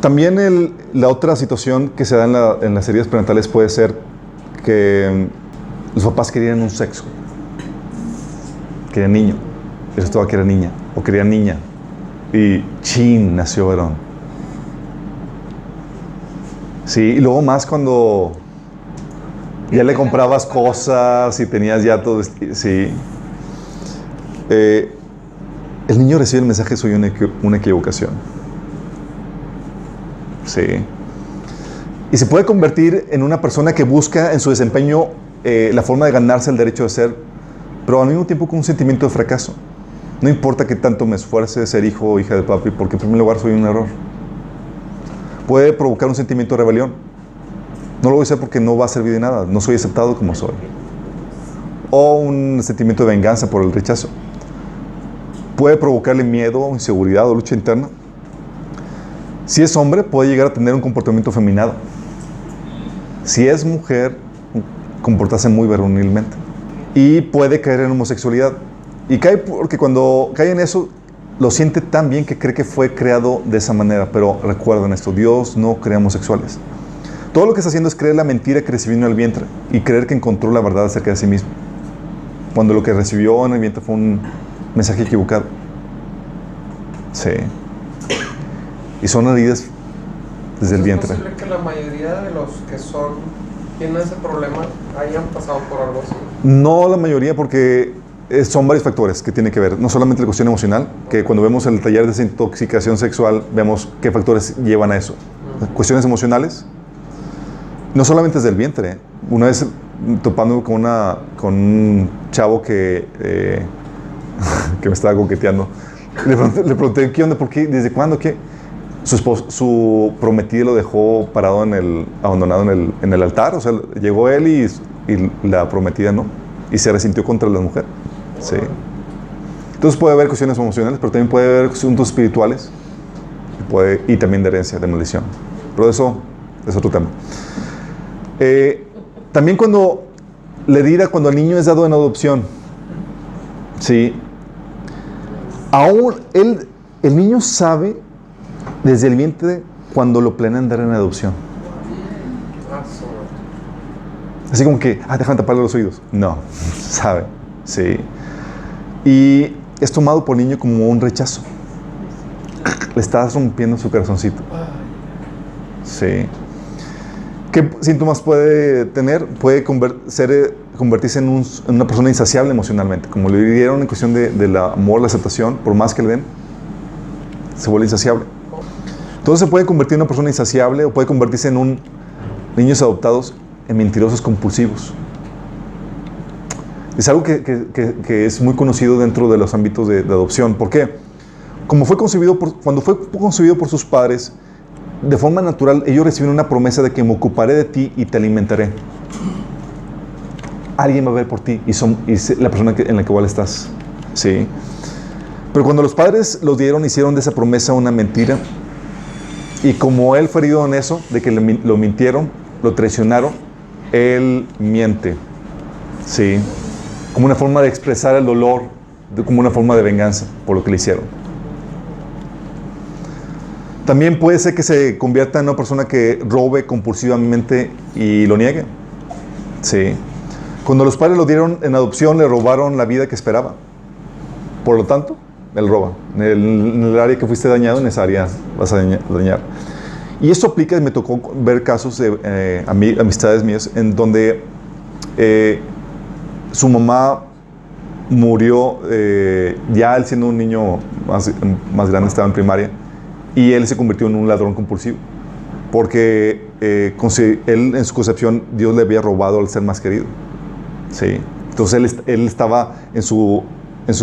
También la otra situación que se da en las heridas prenatales puede ser que los papás querían un sexo. Querían niño. Eso estaba que era niña. O querían niña. Y nació varón. Sí, y luego más cuando ya le comprabas cosas y tenías ya todo. Sí. El niño recibe el mensaje: soy una equivocación. Sí. Y se puede convertir en una persona que busca en su desempeño la forma de ganarse el derecho de ser, pero al mismo tiempo con un sentimiento de fracaso. No importa qué tanto me esfuerce ser hijo o hija de papi, porque en primer lugar soy un error. Puede provocar un sentimiento de rebelión. No lo voy a hacer porque no va a servir de nada, no soy aceptado como soy. O un sentimiento de venganza por el rechazo. Puede provocarle miedo, inseguridad o lucha interna. Si es hombre, puede llegar a tener un comportamiento afeminado. Si es mujer, comportarse muy varonilmente. Y puede caer en homosexualidad. Y cae porque cuando cae en eso, lo siente tan bien que cree que fue creado de esa manera. Pero recuerden esto, Dios no crea homosexuales. Todo lo que está haciendo es creer la mentira que recibió en el vientre y creer que encontró la verdad acerca de sí mismo, cuando lo que recibió en el vientre fue un mensaje equivocado. Sí. Y son heridas desde el vientre. ¿Es posible que la mayoría de los que tienen ese problema hayan pasado por algo así? No la mayoría, porque son varios factores que tienen que ver. No solamente la cuestión emocional, que cuando vemos el taller de desintoxicación sexual, vemos qué factores llevan a eso. Cuestiones emocionales. No solamente desde el vientre. Una vez topando con un chavo que me estaba coqueteando, le pregunté, ¿qué onda? ¿Por qué? ¿Desde cuándo? ¿Qué? Su prometida lo dejó parado abandonado en el altar. O sea, llegó él y la prometida no. Y se resintió contra la mujer. Sí. Entonces puede haber cuestiones emocionales, pero también puede haber asuntos espirituales y también de herencia, de maldición. Pero eso es otro tema. También cuando el niño es dado en adopción, ¿sí? Aún el niño sabe desde el vientre cuando lo planean dar en adopción. Así como que, déjame taparle los oídos. No, sabe, sí. Y es tomado por el niño como un rechazo. Le estás rompiendo su corazoncito. Sí. ¿Qué síntomas puede tener? Puede convertirse en una persona insaciable emocionalmente. Como le dieron en cuestión del amor, la aceptación, por más que le den, se vuelve insaciable. Entonces se puede convertir en una persona insaciable o puede convertirse en niños adoptados en mentirosos compulsivos. Es algo que es muy conocido dentro de los ámbitos de adopción. ¿Por qué? Cuando fue concebido por sus padres, de forma natural, ellos reciben una promesa de que me ocuparé de ti y te alimentaré. Alguien va a ver por ti y es la persona en la que igual estás. ¿Sí? Pero cuando los padres hicieron de esa promesa una mentira, y como él fue herido en eso, de que lo mintieron, lo traicionaron, él miente. ¿Sí? Como una forma de expresar el dolor, como una forma de venganza por lo que le hicieron. También puede ser que se convierta en una persona que robe compulsivamente y lo niegue. Sí. Cuando los padres lo dieron en adopción, le robaron la vida que esperaba. Por lo tanto, él roba. En el área que fuiste dañado, en esa área vas a dañar. Y esto aplica, y me tocó ver casos de amistades mías, en donde su mamá murió, ya él siendo un niño más grande, estaba en primaria, y él se convirtió en un ladrón compulsivo, porque él en su concepción Dios le había robado al ser más querido. ¿Sí? Entonces él estaba en su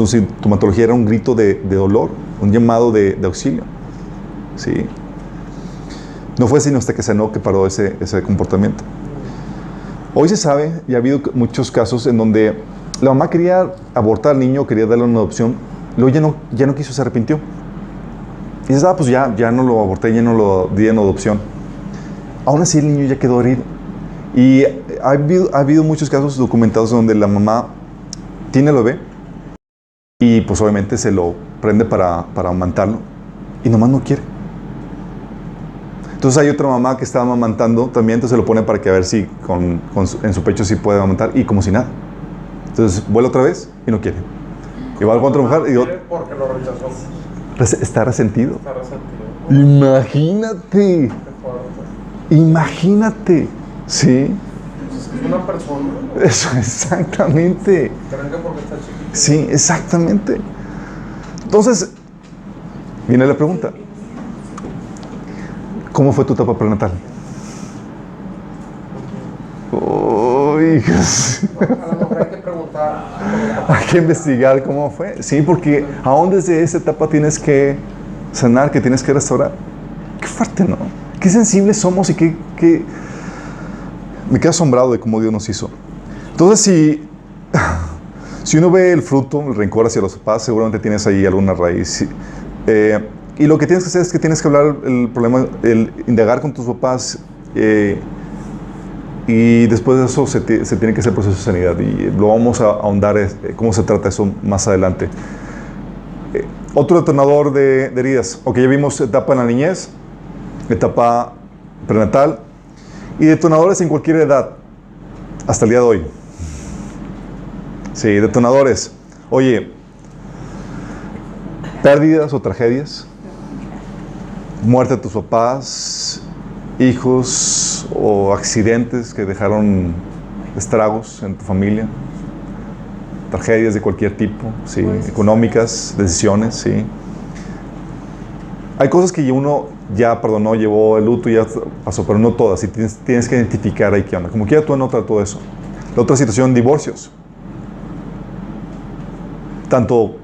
sintomatología, era un grito de dolor, un llamado de auxilio. ¿Sí? No fue sino hasta que sanó que paró ese comportamiento. Hoy se sabe, y ha habido muchos casos en donde la mamá quería abortar al niño, quería darle una adopción, luego ya no quiso, se arrepintió. Y dices, pues ya no lo aborté, ya no lo di en adopción. Aún así el niño ya quedó herido. Y ha habido muchos casos documentados donde la mamá tiene el bebé y pues obviamente se lo prende para amamantarlo y nomás no quiere. Entonces hay otra mamá que está amamantando también, entonces lo pone para que a ver si en su pecho sí puede amamantar y como si nada. Entonces vuelve otra vez y no quiere. Y va con otra mujer y porque lo rechazó. Está resentido. Está resentido. Imagínate. Imagínate. Sí. Es una persona. Eso, exactamente. ¿Creen que porque está chiquito? Sí, exactamente. Entonces, viene la pregunta. ¿Cómo fue tu etapa prenatal? Uy, A lo mejor hay que preguntar. hay que investigar cómo fue. Sí, porque aún desde esa etapa tienes que sanar, que tienes que restaurar. Qué fuerte, ¿no? Qué sensibles somos y qué... Me quedo asombrado de cómo Dios nos hizo. Entonces, si uno ve el fruto, el rencor hacia los papás, seguramente tienes ahí alguna raíz. Y lo que tienes que hacer es que tienes que hablar el problema, el indagar con tus papás, Y después de eso se tiene que hacer el proceso de sanidad. Y lo vamos a ahondar cómo se trata eso más adelante. Otro detonador de heridas. Ok, ya vimos etapa en la niñez, etapa prenatal y detonadores en cualquier edad, hasta el día de hoy. Sí, detonadores. Oye, pérdidas o tragedias, muerte de tus papás, hijos o accidentes que dejaron estragos en tu familia, tragedias de cualquier tipo, ¿sí? Económicas, decisiones, ¿sí? Hay cosas que uno ya perdonó, llevó el luto, ya pasó, pero no todas, y tienes que identificar ahí qué onda. Como quiera tú anota todo eso. La otra situación, divorcios. Tanto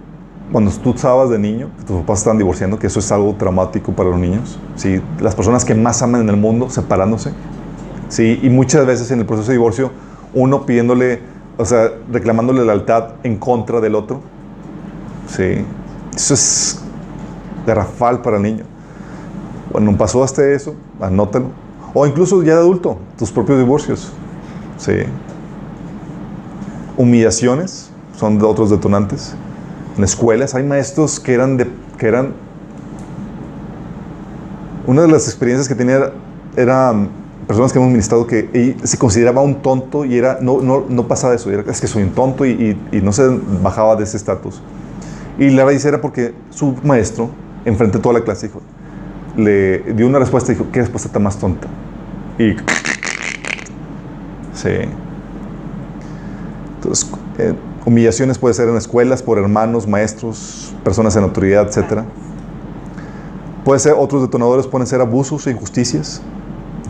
cuando tú estabas de niño, que tus papás estaban divorciando, que eso es algo traumático para los niños, ¿sí? Las personas que más aman en el mundo separándose, ¿sí? Y muchas veces en el proceso de divorcio, uno pidiéndole, o sea, reclamándole lealtad en contra del otro, ¿sí? Eso es garrafal para el niño. Bueno, pasó hasta eso, anótalo. O incluso ya de adulto, tus propios divorcios, ¿sí? Humillaciones son de otros detonantes. En escuelas hay maestros que eran una de las experiencias que tenía eran personas que hemos ministrado que se consideraba un tonto y no pasaba eso, es que soy un tonto y no se bajaba de ese estatus. Y la raíz era porque su maestro, enfrente de toda la clase, le dio una respuesta y dijo, ¿qué respuesta tan más tonta? Y sí. Entonces, humillaciones puede ser en escuelas, por hermanos, maestros, personas en autoridad, etc. Puede ser, otros detonadores pueden ser abusos e injusticias.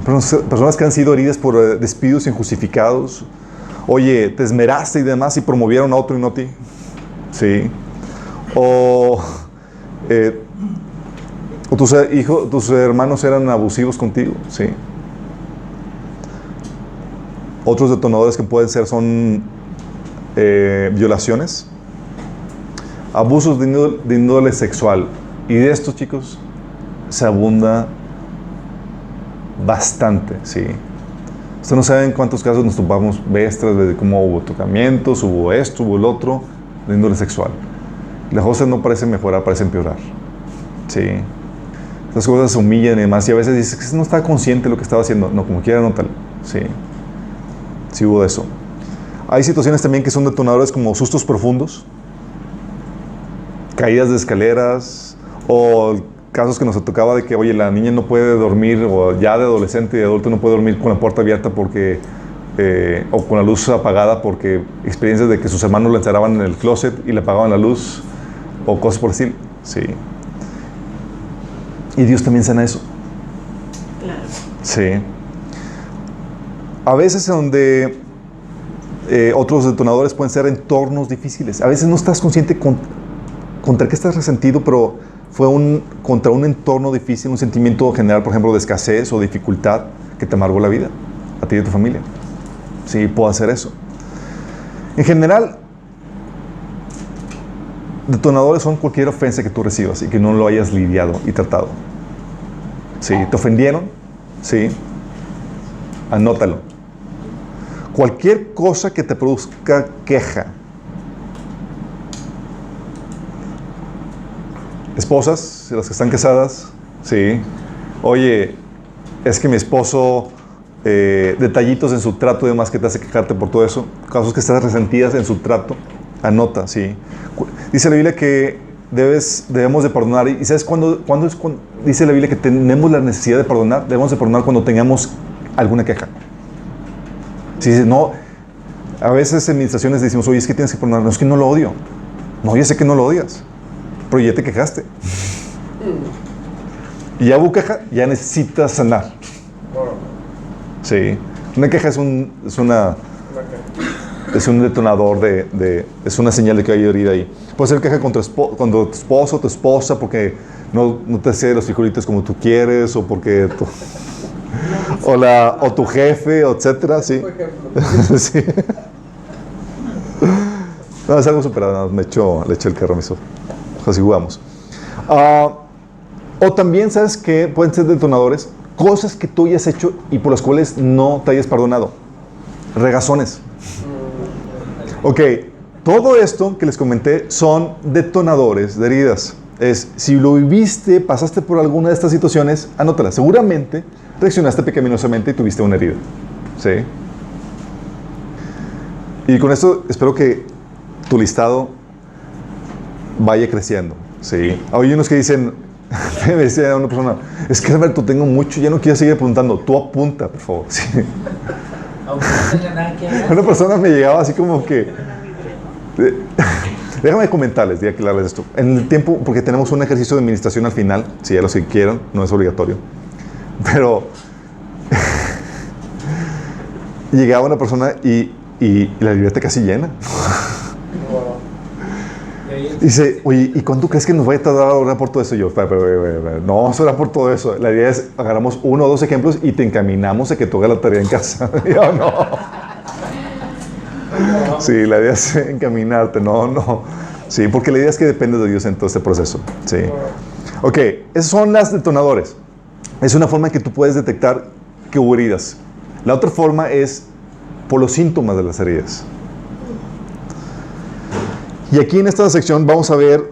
Personas que han sido heridas por despidos injustificados. Oye, te esmeraste y demás y promovieron a otro y no a ti. Sí. O tus hermanos eran abusivos contigo. Sí. Otros detonadores que pueden ser son violaciones, abusos de índole sexual. Y de estos, chicos, se abunda bastante, ¿sí? Ustedes no saben cuántos casos nos topamos tras de cómo hubo tocamientos, hubo esto, hubo el otro, de índole sexual. Las cosas no parecen mejorar, parecen empeorar, ¿sí? Estas cosas se humillan y demás, y a veces dices que no estaba consciente de lo que estaba haciendo. No, como quiera, no tal, ¿sí? Sí hubo de eso. Hay situaciones también que son detonadores como sustos profundos, caídas de escaleras, o casos que nos tocaba de que, oye, la niña no puede dormir, o ya de adolescente y de adulto no puede dormir con la puerta abierta porque, o con la luz apagada, porque experiencias de que sus hermanos la encerraban en el closet y le apagaban la luz, o cosas por decir, sí. Y Dios también sana eso. Claro. Sí. A veces donde otros detonadores pueden ser entornos difíciles. A veces no estás consciente contra qué estás resentido, pero fue contra un entorno difícil, un sentimiento general, por ejemplo, de escasez o dificultad que te amargó la vida, a ti y a tu familia. Sí, puedo hacer eso. En general, detonadores son cualquier ofensa que tú recibas y que no lo hayas lidiado y tratado. Sí, te ofendieron, sí, anótalo. Cualquier cosa que te produzca queja. Esposas, las que están casadas, sí. Oye, es que mi esposo, detallitos en su trato y demás que te hace quejarte por todo eso, casos que estás resentidas en su trato, anota, sí. Dice la Biblia que debemos de perdonar. ¿Y sabes cuándo dice la Biblia que tenemos la necesidad de perdonar? Debemos de perdonar cuando tengamos alguna queja. Si dice, no, a veces en administraciones decimos, oye, es que tienes que perdonar. No, es que no lo odio. No, yo sé que no lo odias, pero ya te quejaste. Y ya hubo queja, ya necesitas sanar. Sí. Una queja es un detonador es una señal de que hay herida ahí. Puede ser queja contra tu esposo o tu esposa porque no te hace los frijolitos como tú quieres, o porque o tu jefe, etcétera, sí. Sí. No, es algo superado, le echo el carro a mis ojos. Así jugamos. O también, ¿sabes qué? Pueden ser detonadores cosas que tú hayas hecho y por las cuales no te hayas perdonado. Regazones. Ok, todo esto que les comenté son detonadores de heridas. Si lo viviste, pasaste por alguna de estas situaciones, anótala. Seguramente reaccionaste pecaminosamente y tuviste una herida. ¿Sí? Y con esto espero que tu listado vaya creciendo. ¿Sí? Hay unos que dicen, me decía una persona, es que Alberto, tengo mucho, ya no quiero seguir apuntando. Tú apunta, por favor. ¿Sí? Aunque no tenga nada que hacer. Una persona me llegaba así como que... Déjame comentarles, ya que aclararles esto. En el tiempo, porque tenemos un ejercicio de administración al final, si ya los que quieran, no es obligatorio. Pero llegaba una persona y la libreta casi llena. Y dice, oye, ¿y cuánto crees que nos vaya a tardar a orar por todo eso? Y yo, no vamos a orar por todo eso. La idea es, agarramos 1 o 2 ejemplos y te encaminamos a que tú hagas la tarea en casa. Y yo, no. Sí, la idea es encaminarte, no. Sí, porque la idea es que depende de Dios en todo este proceso. Sí. Ok, esos son las detonadores. Es una forma en que tú puedes detectar que hubo heridas. La otra forma es por los síntomas de las heridas. Y aquí en esta sección vamos a ver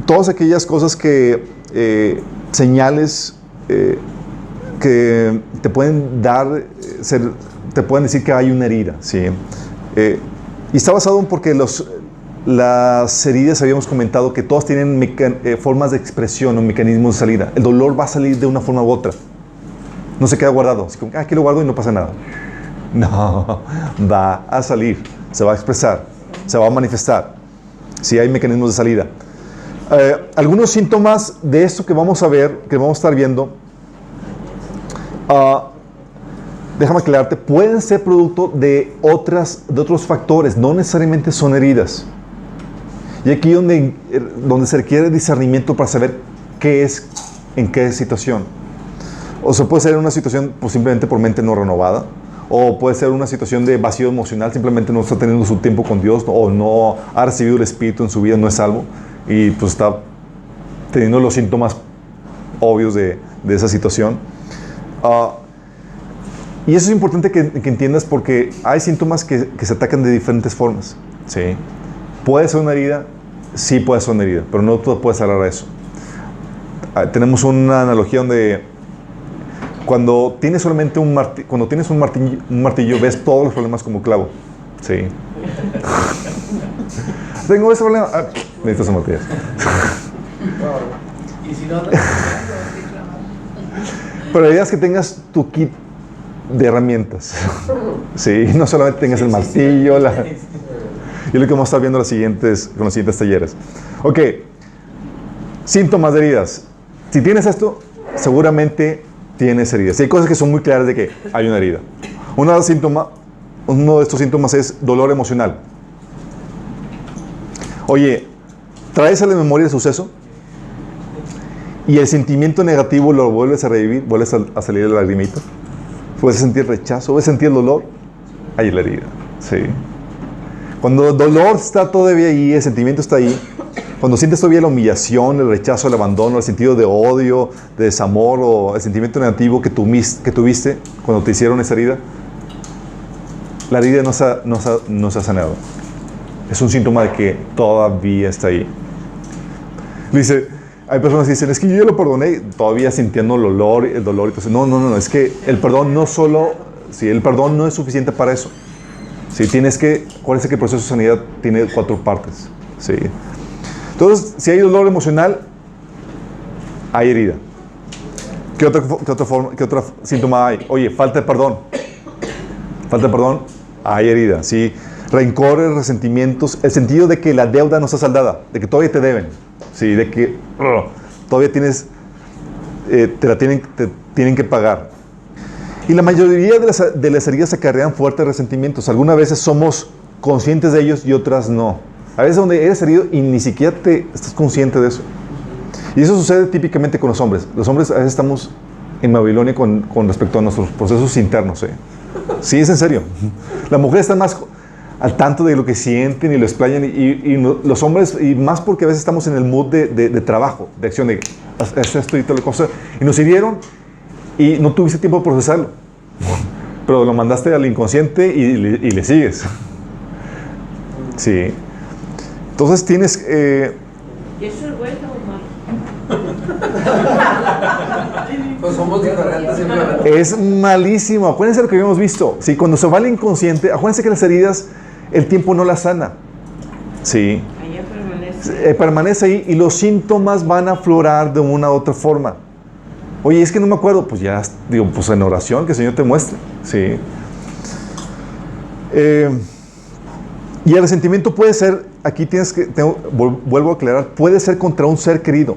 todas aquellas cosas que, señales que te pueden dar, te pueden decir que hay una herida, ¿sí? Y está basado en porque las heridas, habíamos comentado que todas tienen formas de expresión o mecanismos de salida. El dolor va a salir de una forma u otra. No se queda guardado. Así como, aquí lo guardo y no pasa nada. No, va a salir, se va a expresar, se va a manifestar. Si hay mecanismos de salida. Algunos síntomas de esto que vamos a ver, que vamos a estar viendo, déjame aclararte, pueden ser producto de otros factores, no necesariamente son heridas. Y aquí donde se requiere discernimiento para saber qué es, en qué situación. O sea, puede ser una situación pues, simplemente por mente no renovada, o puede ser una situación de vacío emocional, simplemente no está teniendo su tiempo con Dios, o no ha recibido el Espíritu en su vida, no es salvo, y pues está teniendo los síntomas obvios de esa situación. Y eso es importante que entiendas porque hay síntomas que se atacan de diferentes formas. ¿Sí? ¿Puede ser una herida? Sí puede ser una herida, pero no todo puede cerrar a eso. Tenemos una analogía donde cuando tienes solamente un martillo, ves todos los problemas como clavo. Sí. Tengo ese problema. Necesitas un martillo. Y si no, Pero la idea es que tengas tu kit de herramientas. Sí, no solamente tengas el martillo. Y lo que vamos a estar viendo con los siguientes talleres. Ok. Síntomas de heridas. Si tienes esto, seguramente tienes heridas. Y hay cosas que son muy claras de que hay una herida. Uno de estos síntomas es dolor emocional. Oye, traes a la memoria el suceso y el sentimiento negativo lo vuelves a revivir, vuelves a salir de la lagrimita. Puedes sentir rechazo, puedes sentir el dolor, hay la herida. Sí. Cuando el dolor está todavía ahí, el sentimiento está ahí, cuando sientes todavía la humillación, el rechazo, el abandono, el sentido de odio, de desamor o el sentimiento negativo que tuviste cuando te hicieron esa herida, la herida no se ha sanado. Es un síntoma de que todavía está ahí. Dice, hay personas que dicen, es que yo ya lo perdoné, todavía sintiendo el dolor y todo. No, es que el perdón el perdón no es suficiente para eso. Sí, acuérdense que el proceso de sanidad tiene 4 partes. Sí. Entonces, si hay dolor emocional, hay herida. ¿Qué otro síntoma hay? Oye, falta de perdón. Falta de perdón, hay herida. ¿Sí? Rencores, resentimientos, el sentido de que la deuda no está saldada, de que todavía te deben. Sí, de que todavía te tienen que pagar. Y la mayoría de las heridas acarrean fuertes resentimientos. Algunas veces somos conscientes de ellos y otras no. A veces donde eres herido y ni siquiera estás consciente de eso. Y eso sucede típicamente con los hombres. Los hombres a veces estamos en Babilonia con respecto a nuestros procesos internos. Sí, es en serio. Las mujeres están más al tanto de lo que sienten y lo explayan y los hombres, y más porque a veces estamos en el mood de trabajo, de acción, de hacer esto y toda la cosa, y nos hirieron y no tuviste tiempo de procesarlo. Pero lo mandaste al inconsciente y le sigues. Sí. Entonces tienes... ¿Y eso es bueno o malo? Pues somos diferentes simplemente. Es malísimo. Acuérdense de lo que habíamos visto. Sí, cuando se va al inconsciente, acuérdense que las heridas, el tiempo no las sana. Sí. Allá permanece. Permanece ahí y los síntomas van a aflorar de una u otra forma. Oye, es que no me acuerdo. Pues ya, digo, pues en oración que el Señor te muestre. Sí. Y el resentimiento puede ser, aquí vuelvo a aclarar, puede ser contra un ser querido.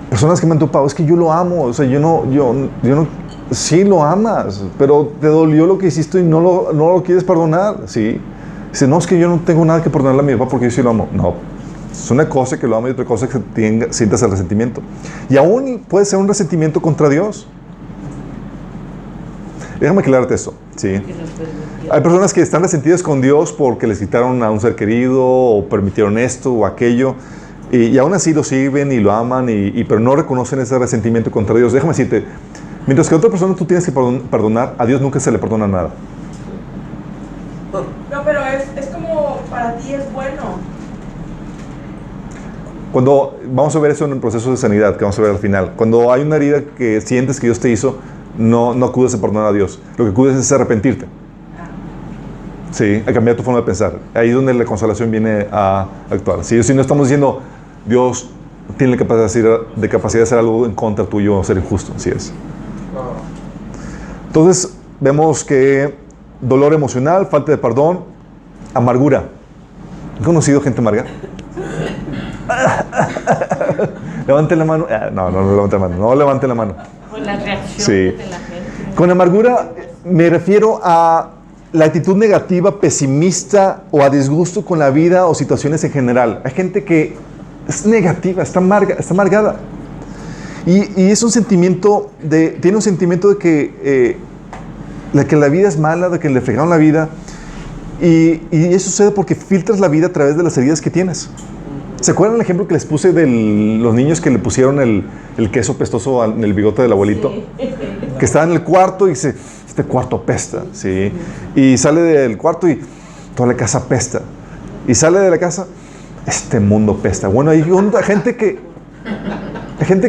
Personas que me han topado, es que yo lo amo, o sea, yo no, sí lo amas, pero te dolió lo que hiciste y no lo quieres perdonar, ¿sí? Dice, no, es que yo no tengo nada que perdonarle a mi papá porque yo sí lo amo. No, es una cosa que lo amo y otra cosa que sientas el resentimiento. Y aún puede ser un resentimiento contra Dios. Déjame aclararte eso, ¿sí? Hay personas que están resentidas con Dios porque les quitaron a un ser querido o permitieron esto o aquello y aún así lo sirven y lo aman pero no reconocen ese resentimiento contra Dios. Déjame decirte, mientras que a otra persona tú tienes que perdonar, a Dios nunca se le perdona nada. No, pero es como para ti es bueno. Cuando vamos a ver eso en el proceso de sanidad que vamos a ver al final, cuando hay una herida que sientes que Dios te hizo, no acudes a perdonar a Dios. Lo que acudes es a arrepentirte. Sí, a cambiar tu forma de pensar. Ahí es donde la consolación viene a actuar. Si no estamos diciendo, Dios tiene la capacidad de hacer algo en contra tuyo o ser injusto. Así es. Entonces, vemos que dolor emocional, falta de perdón, amargura. ¿Han conocido gente amarga? Levanten la mano. No levanten la mano. No levanten la mano. Con la reacción Sí. de la gente. Con amargura me refiero a la actitud negativa, pesimista o a disgusto con la vida o situaciones en general. Hay gente que es negativa, está amargada. Y es un sentimiento tiene un sentimiento de que la vida es mala, de que le fregaron la vida. Y eso sucede porque filtras la vida a través de las heridas que tienes. ¿Se acuerdan el ejemplo que les puse de los niños que le pusieron el queso pestoso en el bigote del abuelito? Sí. Que estaba en el cuarto y dice, este cuarto pesta, ¿sí? Y sale del cuarto y toda la casa pesta. Y sale de la casa, este mundo pesta. Bueno, hay gente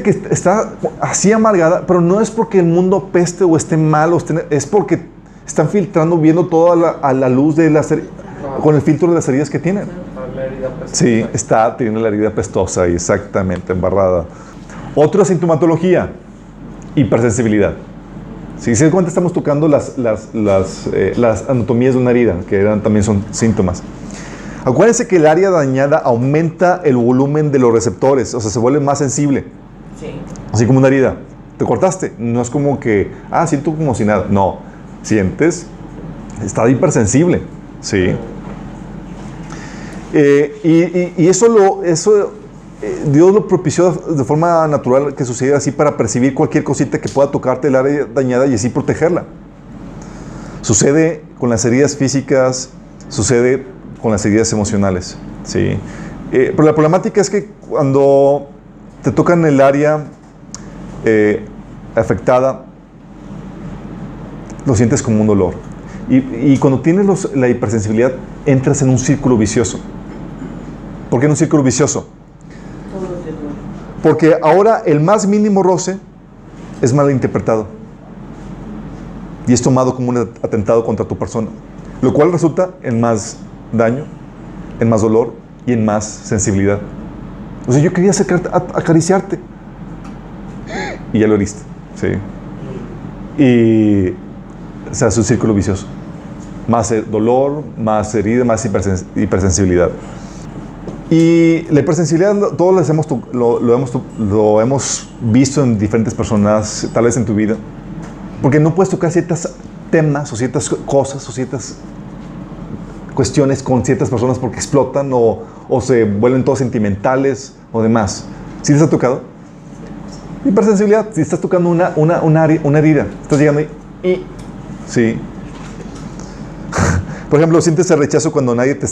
que está así amargada, pero no es porque el mundo peste o esté mal, es porque están filtrando, viendo toda a la luz de con el filtro de las heridas que tienen. La herida pestosa. Sí, tiene la herida pestosa, exactamente, embarrada. Otra sintomatología, hipersensibilidad. Si se dan cuenta, estamos tocando las anatomías de una herida, que también son síntomas. Acuérdense que el área dañada aumenta el volumen de los receptores, o sea, se vuelve más sensible. Sí. Así como una herida. ¿Te cortaste? No es como que, siento como si nada. No, sientes, está hipersensible. Sí. Y eso Dios lo propició de forma natural que sucediera así para percibir cualquier cosita que pueda tocarte el área dañada y así protegerla. Sucede con las heridas físicas, sucede con las heridas emocionales. ¿Sí? Pero la problemática es que cuando te tocan el área afectada, lo sientes como un dolor. Y cuando tienes la hipersensibilidad, entras en un círculo vicioso. ¿Por qué en un círculo vicioso? Porque ahora el más mínimo roce es mal interpretado y es tomado como un atentado contra tu persona, lo cual resulta en más daño, en más dolor y en más sensibilidad. O sea, yo quería acariciarte y ya lo heriste, ¿sí? Y se hace un círculo vicioso. Más dolor, más herida, más hipersensibilidad. Y la hipersensibilidad todos lo hemos visto en diferentes personas, tal vez en tu vida, porque no puedes tocar ciertos temas o ciertas cosas o ciertas cuestiones con ciertas personas porque explotan o se vuelven todos sentimentales o demás. ¿Sí les ha tocado? Hipersensibilidad, si estás tocando una herida, estás llegando y sí. Por ejemplo, sientes el rechazo cuando nadie te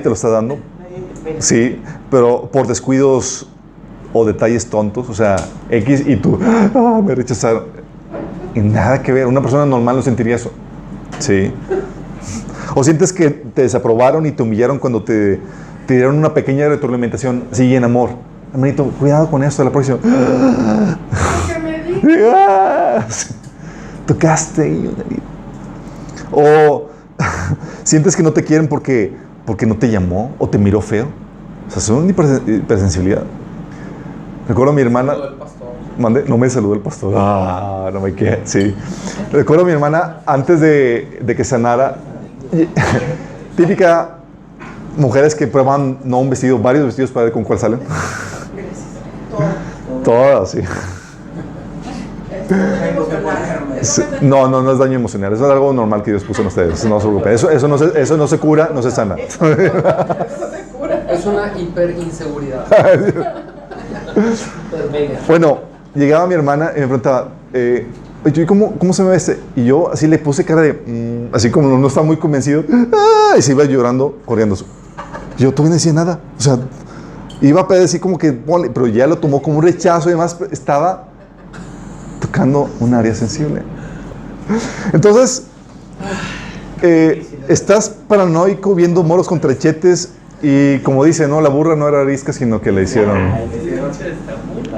lo está dando. Sí, pero por descuidos o detalles tontos, o sea, X y tú, me rechazaron. Y nada que ver, una persona normal no sentiría eso. Sí. O sientes que te desaprobaron y te humillaron cuando te dieron una pequeña retroalimentación, sí, en amor. Hermanito, cuidado con esto, la próxima. ¿Qué me dijo? Tocaste y una herida. O sientes que no te quieren porque no te llamó o te miró feo. O sea, son hipersensibilidad. Recuerdo a mi hermana. No me saludó el pastor. No me quedé. Sí. Recuerdo a mi hermana antes de que sanara. Típica mujeres que prueban no un vestido, varios vestidos para ver con cuál salen. Todas, sí. No es daño emocional. Eso es algo normal que Dios puso en ustedes. No se preocupen. Eso no se cura, no se sana. Es una hiperinseguridad. Bueno, llegaba mi hermana y me preguntaba, oye, ¿cómo se me ve este? Y yo así le puse cara de, así como no estaba muy convencido, y se iba llorando, corriendo. Yo todavía no decía nada. O sea, iba a pedir así como que, pero ya lo tomó como un rechazo y además estaba tocando un área sensible. Entonces, estás paranoico viendo moros con trechetes y como dice, no, la burra no era arisca, sino que le hicieron.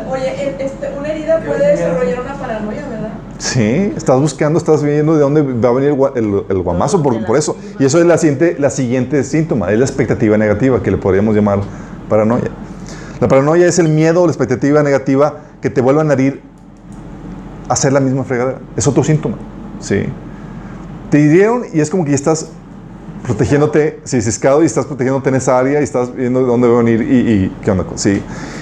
Oye, una herida puede desarrollar una paranoia, ¿verdad? Sí, estás viendo de dónde va a venir el guamazo por eso. Y eso es la siguiente síntoma, es la expectativa negativa, que le podríamos llamar paranoia. La paranoia es el miedo o la expectativa negativa que te vuelvan a herir a hacer la misma fregadera. Es otro síntoma, ¿sí? Te hirieron y es como que ya estás protegiéndote, ciscado, y estás protegiéndote en esa área y estás viendo de dónde va a venir y qué onda, ¿sí?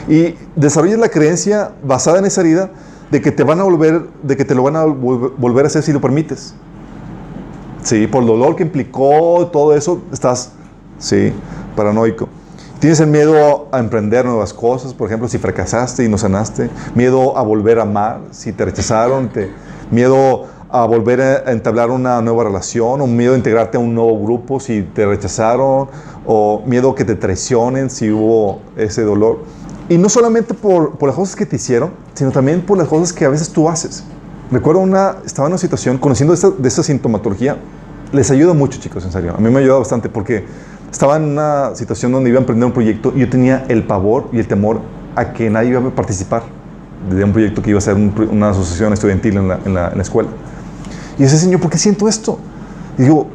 Y desarrollas la creencia basada en esa herida de que te lo van a volver a hacer si lo permites. Sí, por el dolor que implicó todo eso, estás, sí, paranoico. Tienes el miedo a emprender nuevas cosas, por ejemplo, si fracasaste y no sanaste. Miedo a volver a amar, si te rechazaron. Miedo a volver a entablar una nueva relación, o miedo a integrarte a un nuevo grupo si te rechazaron, o miedo a que te traicionen si hubo ese dolor. Y no solamente por las cosas que te hicieron, sino también por las cosas que a veces tú haces. Recuerdo estaba en una situación, conociendo de esta sintomatología, les ayuda mucho, chicos, en serio. A mí me ayuda bastante porque estaba en una situación donde iba a emprender un proyecto y yo tenía el pavor y el temor a que nadie iba a participar de un proyecto que iba a ser una asociación estudiantil en la escuela. Y ese Señor, ¿por qué siento esto? Y digo,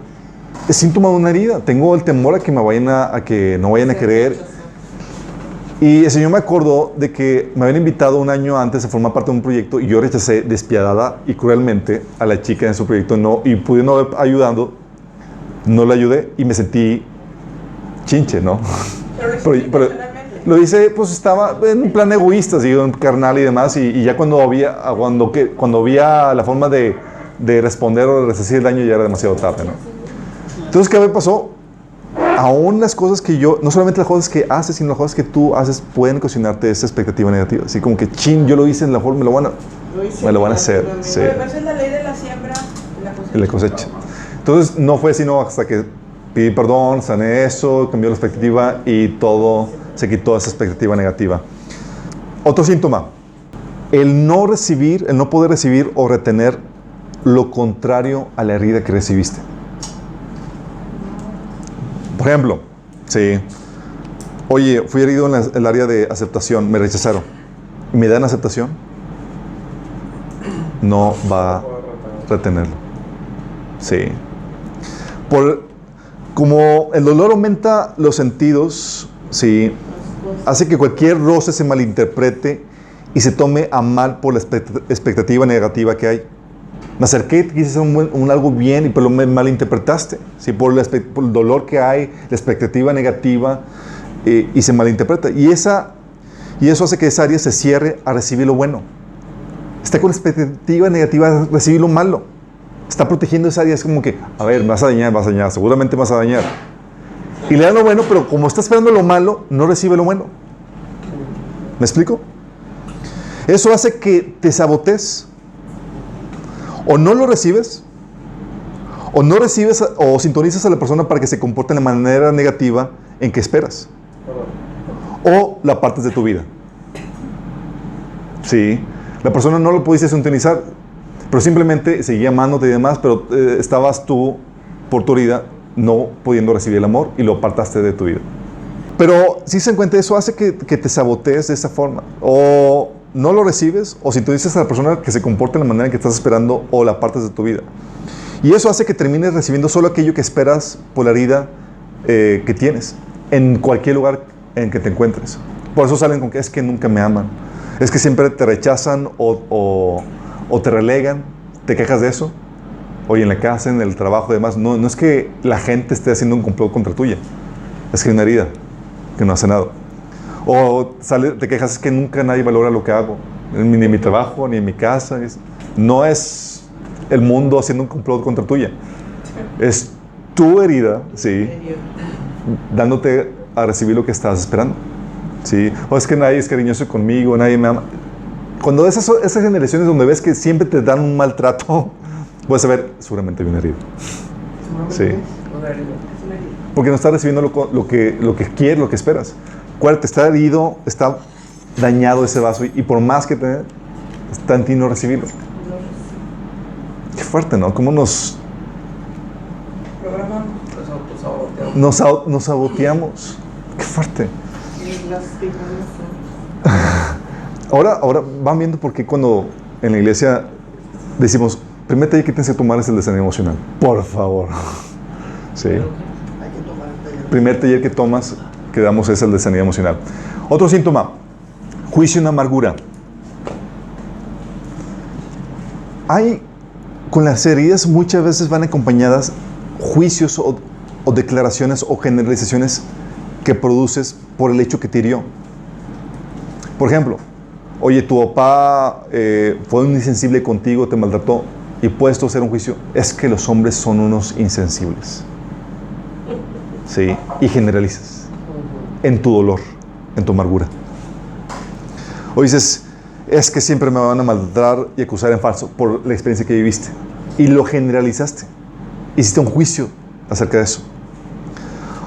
es síntoma de una herida. Tengo el temor a que que no vayan a querer. Y el Señor me acordó de que me habían invitado un año antes a formar parte de un proyecto y yo rechacé despiadada y cruelmente a la chica en su proyecto, y pudiendo haber ayudado, no la ayudé y me sentí chinche, ¿no? Pero lo hice, pues estaba en un plan egoísta, así, un carnal y demás, y ya cuando había la forma de responder o de resarcir el daño, ya era demasiado tarde, ¿no? Entonces, ¿qué me pasó? Aún las cosas que no solamente las cosas que haces, sino las cosas que tú haces pueden ocasionarte esa expectativa negativa. Así como que, yo lo hice en la forma, me lo van a hacer. Sí. Pero esa es la ley de la siembra Y la cosecha. Entonces, no fue sino hasta que pedí perdón, sané eso, cambió la expectativa y todo se quitó esa expectativa negativa. Otro síntoma, el no poder recibir o retener lo contrario a la herida que recibiste. Por ejemplo, sí, oye, fui herido en el área de aceptación, me rechazaron. ¿Me dan aceptación? No va a retenerlo. Sí. Como el dolor aumenta los sentidos, sí, hace que cualquier roce se malinterprete y se tome a mal por la expectativa negativa que hay. Me acerqué, quise hacer algo bien, pero me malinterpretaste, ¿sí? Por el dolor que hay, la expectativa negativa, y se malinterpreta. Y eso hace que esa área se cierre a recibir lo bueno. Está con la expectativa negativa a recibir lo malo. Está protegiendo esa área, es como que, a ver, me vas a dañar, seguramente me vas a dañar. Y le da lo bueno, pero como está esperando lo malo, no recibe lo bueno. ¿Me explico? Eso hace que te sabotees. O no lo recibes, o sintonizas a la persona para que se comporte de la manera negativa en que esperas. O la partes de tu vida. Sí. La persona no lo pudiste sintonizar, pero simplemente seguía amándote y demás, pero estabas tú, por tu herida, no pudiendo recibir el amor y lo apartaste de tu vida. Pero si se encuentra, eso hace que te sabotees de esa forma. O no lo recibes, o si tú dices a la persona que se comporte de la manera en que estás esperando, o la apartas de tu vida. Y eso hace que termines recibiendo solo aquello que esperas por la herida que tienes, en cualquier lugar en que te encuentres. Por eso salen con que es que nunca me aman, es que siempre te rechazan o te relegan, te quejas de eso. Oye, en la casa, en el trabajo y demás, no es que la gente esté haciendo un complot contra tuya, es que hay una herida que no ha sanado. O te quejas, es que nunca nadie valora lo que hago, ni en mi trabajo, ni en mi casa. No es el mundo haciendo un complot contra tuya, es tu herida, ¿sí?, dándote a recibir lo que estás esperando, ¿sí? O es que nadie es cariñoso conmigo, nadie me ama. Cuando esas generaciones donde ves que siempre te dan un maltrato, puedes saber, seguramente hay una herida. Sí. Porque no estás recibiendo lo que quieres, lo que esperas. Acuérdate, está herido, está dañado ese vaso y por más que está en ti no recibirlo. Qué fuerte, ¿no? Cómo nos saboteamos. Qué fuerte. Ahora van viendo por qué cuando en la iglesia decimos, primer taller que tienes que tomar es el de sanidad emocional. Por favor. Sí. Primer taller que damos es el de sanidad emocional. Otro síntoma, juicio en amargura. Con las heridas muchas veces van acompañadas juicios o declaraciones o generalizaciones que produces por el hecho que te hirió. Por ejemplo, oye, tu papá fue un insensible contigo, te maltrató, y puedes tú hacer un juicio, es que los hombres son unos insensibles. Sí, y generalizas en tu dolor, en tu amargura. O dices, es que siempre me van a maltratar y acusar en falso por la experiencia que viviste. Y lo generalizaste. Hiciste un juicio acerca de eso.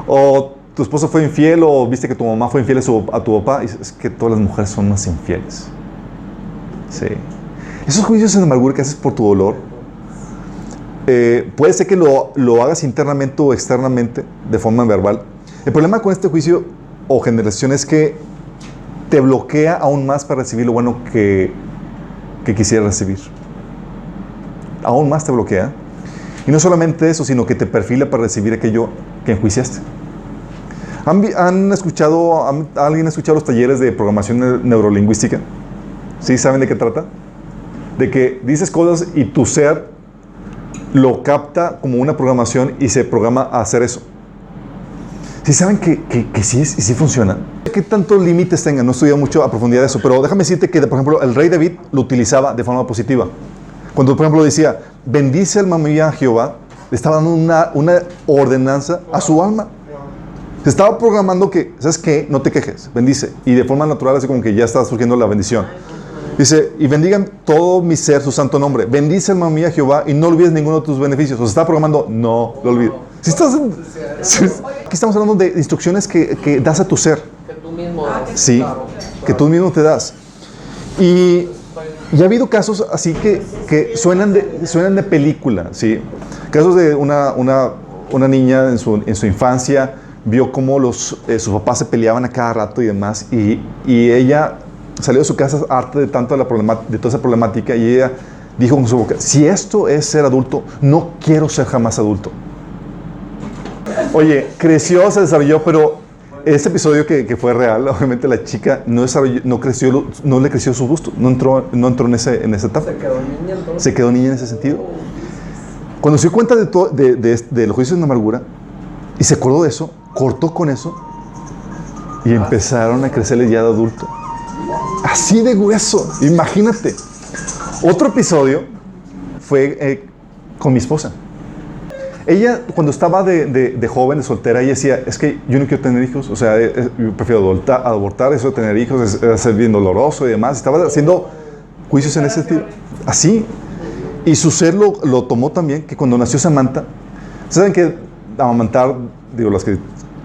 O tu esposo fue infiel, o viste que tu mamá fue infiel a tu papá, y dices, es que todas las mujeres son unas infieles. Sí. Esos juicios en amargura que haces por tu dolor, puede ser que lo hagas internamente o externamente, de forma verbal. El problema con este juicio o generación es que te bloquea aún más para recibir lo bueno que quisieras recibir. Aún más te bloquea. Y no solamente eso, sino que te perfila para recibir aquello que enjuiciaste. ¿Alguien ha escuchado los talleres de programación neurolingüística? ¿Sí saben de qué trata? De que dices cosas y tu ser lo capta como una programación y se programa a hacer eso. ¿Sí saben que sí funciona? ¿Qué tantos límites tengan? No he estudiado mucho a profundidad de eso, pero déjame decirte que, por ejemplo, el rey David lo utilizaba de forma positiva. Cuando, por ejemplo, decía, bendice alma mía a Jehová, le estaba dando una ordenanza a su alma. Se estaba programando que, ¿sabes qué? No te quejes, bendice. Y de forma natural, así como que ya está surgiendo la bendición. Dice, y bendigan todo mi ser su santo nombre. Bendice alma mía a Jehová y no olvides ninguno de tus beneficios. O sea, está programando, no lo olvides. Aquí estamos hablando de instrucciones que das a tu ser. Que tú mismo das. Sí, que tú mismo te das. Y ha habido casos así que suenan de película, ¿sí? Casos de una niña en su infancia vio cómo sus papás se peleaban a cada rato y demás, y ella salió de su casa harta de toda esa problemática, y ella dijo con su boca, si esto es ser adulto, no quiero ser jamás adulto. Oye, creció, se desarrolló, pero ese episodio que fue real, obviamente la chica no le creció su gusto, no entró en esa etapa. Se quedó niña entonces. Se quedó niña en ese sentido. Cuando se dio cuenta de los juicios de amargura y se acordó de eso, cortó con eso y empezaron a crecerle ya de adulto. Así de grueso, imagínate. Otro episodio fue con mi esposa. Ella, cuando estaba de joven, de soltera, ella decía, es que yo no quiero tener hijos, o sea, yo prefiero abortar, eso de tener hijos es ser bien doloroso y demás. Estaba haciendo juicios en ese sentido. Así. Y su ser lo tomó también, que cuando nació Samantha, ¿saben que amamantar, digo, las que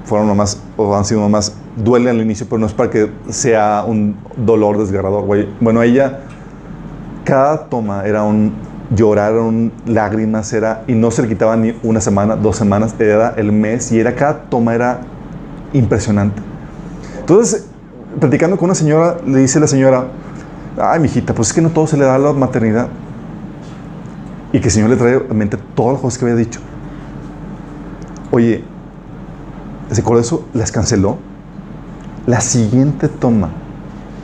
fueron mamás o han sido mamás, duele al inicio, pero no es para que sea un dolor desgarrador, güey. Bueno, ella, cada toma era un llorar, lágrimas, y no se le quitaba ni una semana, 2 semanas, era el mes, y cada toma era impresionante. Entonces, platicando con una señora, le dice la señora, ay, mijita, pues es que no todo se le da a la maternidad. Y que el Señor le trae a mente todas las cosas que había dicho. Oye, ¿se acuerda de eso? Las canceló. La siguiente toma,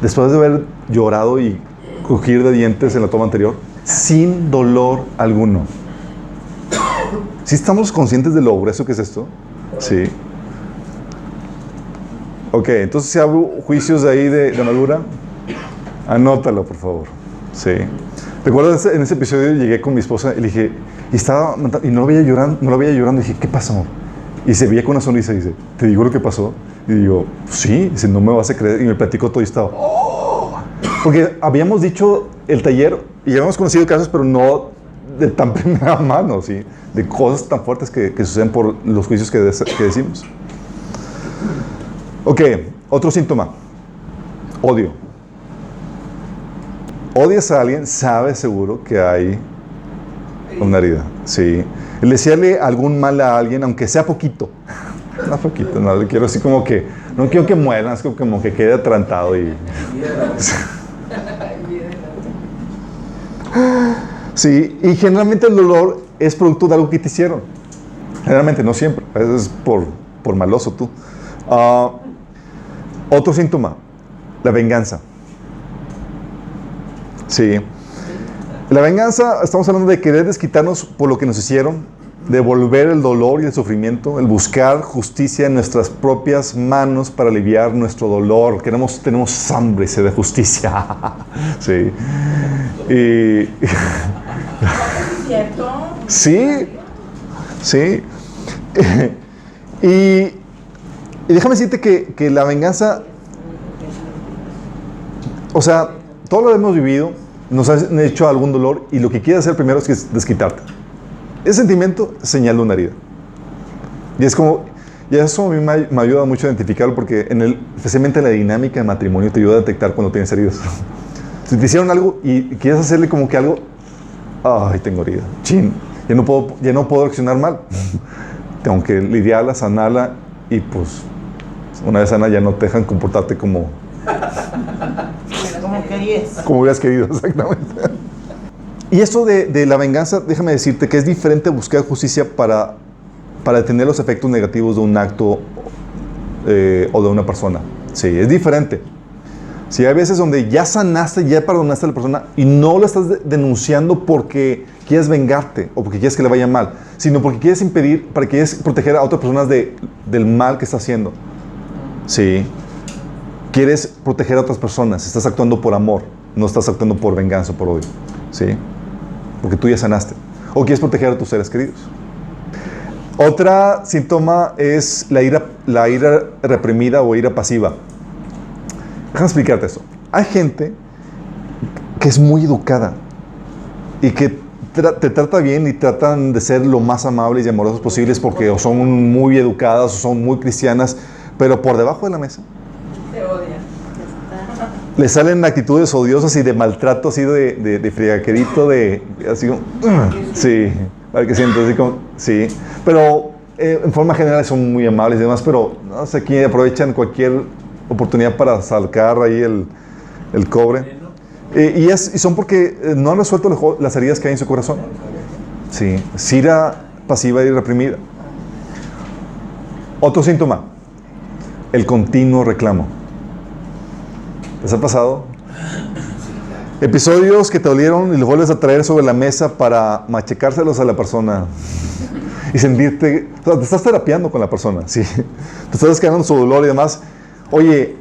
después de haber llorado y crujir de dientes en la toma anterior, sin dolor alguno. ¿Sí estamos conscientes de lo grueso que es esto? Sí. Ok, entonces si hago juicios de ahí de amargura, anótalo, por favor. Sí. Recuerdo en ese episodio llegué con mi esposa y le dije, y no lo veía llorando, y dije, ¿qué pasó? Y se veía con una sonrisa y dice, ¿te digo lo que pasó? Y digo, sí, dice, no me vas a creer. Y me platicó todo y estaba, ¡oh! Porque habíamos dicho el taller y habíamos conocido casos, pero no de tan primera mano, ¿sí? De cosas tan fuertes que suceden por los juicios que decimos. Ok, otro síntoma, odio. Odias a alguien, sabes seguro que hay una herida. Sí. El desearle algún mal a alguien, aunque sea poquito. No poquito, no, quiero así como que, no quiero que mueran, es como que quede atrantado y... Sí, y generalmente el dolor es producto de algo que te hicieron. Generalmente, no siempre, a veces es por maloso tú. Otro síntoma, la venganza. Sí. La venganza, estamos hablando de querer desquitarnos por lo que nos hicieron, devolver el dolor y el sufrimiento, el buscar justicia en nuestras propias manos para aliviar nuestro dolor. Tenemos hambre y sed de justicia. Sí. Y... ¿Es cierto? Sí. Sí. Y déjame decirte que la venganza, o sea, todo lo hemos vivido, nos han hecho algún dolor y lo que quieres hacer primero es desquitarte. Ese sentimiento señala una herida. Y es como, y eso a mí me ayuda mucho a identificarlo porque especialmente en la dinámica de matrimonio te ayuda a detectar cuando tienes heridas. Si te hicieron algo y quieres hacerle como que algo, ay, tengo herida, chin, ya no puedo reaccionar mal. Tengo que lidiarla, sanarla y pues una vez sana ya no te dejan comportarte como querías. Como hubieras querido, exactamente. Y esto de la venganza, déjame decirte que es diferente buscar justicia para detener los efectos negativos de un acto o de una persona. Sí, es diferente. Sí, hay veces donde ya sanaste, ya perdonaste a la persona y no la estás denunciando porque quieres vengarte o porque quieres que le vaya mal, sino porque quieres quieres proteger a otras personas del mal que está haciendo. Sí. Quieres proteger a otras personas, estás actuando por amor, no estás actuando por venganza o por odio. ¿Sí? Porque tú ya sanaste. O quieres proteger a tus seres queridos. Otra síntoma es la ira reprimida o ira pasiva. Déjame explicarte eso. Hay gente que es muy educada y que te trata bien y tratan de ser lo más amables y amorosos posibles porque o son muy educadas o son muy cristianas, pero por debajo de la mesa Te odia. le salen actitudes odiosas y de maltrato así de friaquerito, así como, sí, para que sientas así como, sí, pero en forma general son muy amables y demás, pero no sé, aquí aprovechan cualquier oportunidad para sacar ahí el cobre. Y son porque no han resuelto las heridas que hay en su corazón. Sí, es ira pasiva y reprimida. Otro síntoma, el continuo reclamo. ¿Les ha pasado? Episodios que te dolieron y los vuelves a traer sobre la mesa para machacárselos a la persona y sentirte, o sea, te estás terapiando con la persona, ¿sí? Te estás descargando su dolor y demás. Oye,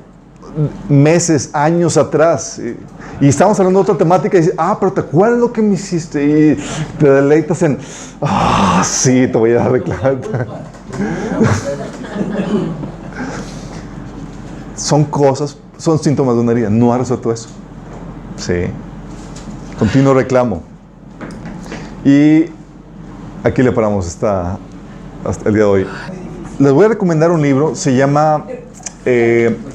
meses, años atrás, y estamos hablando de otra temática y dices, pero ¿te acuerdas lo que me hiciste? Y te deleitas en, sí, te voy a dar reclamo. Son síntomas de una herida. No ha resuelto eso. Sí. Continuo reclamo. Y aquí le paramos hasta el día de hoy. Les voy a recomendar un libro, se llama,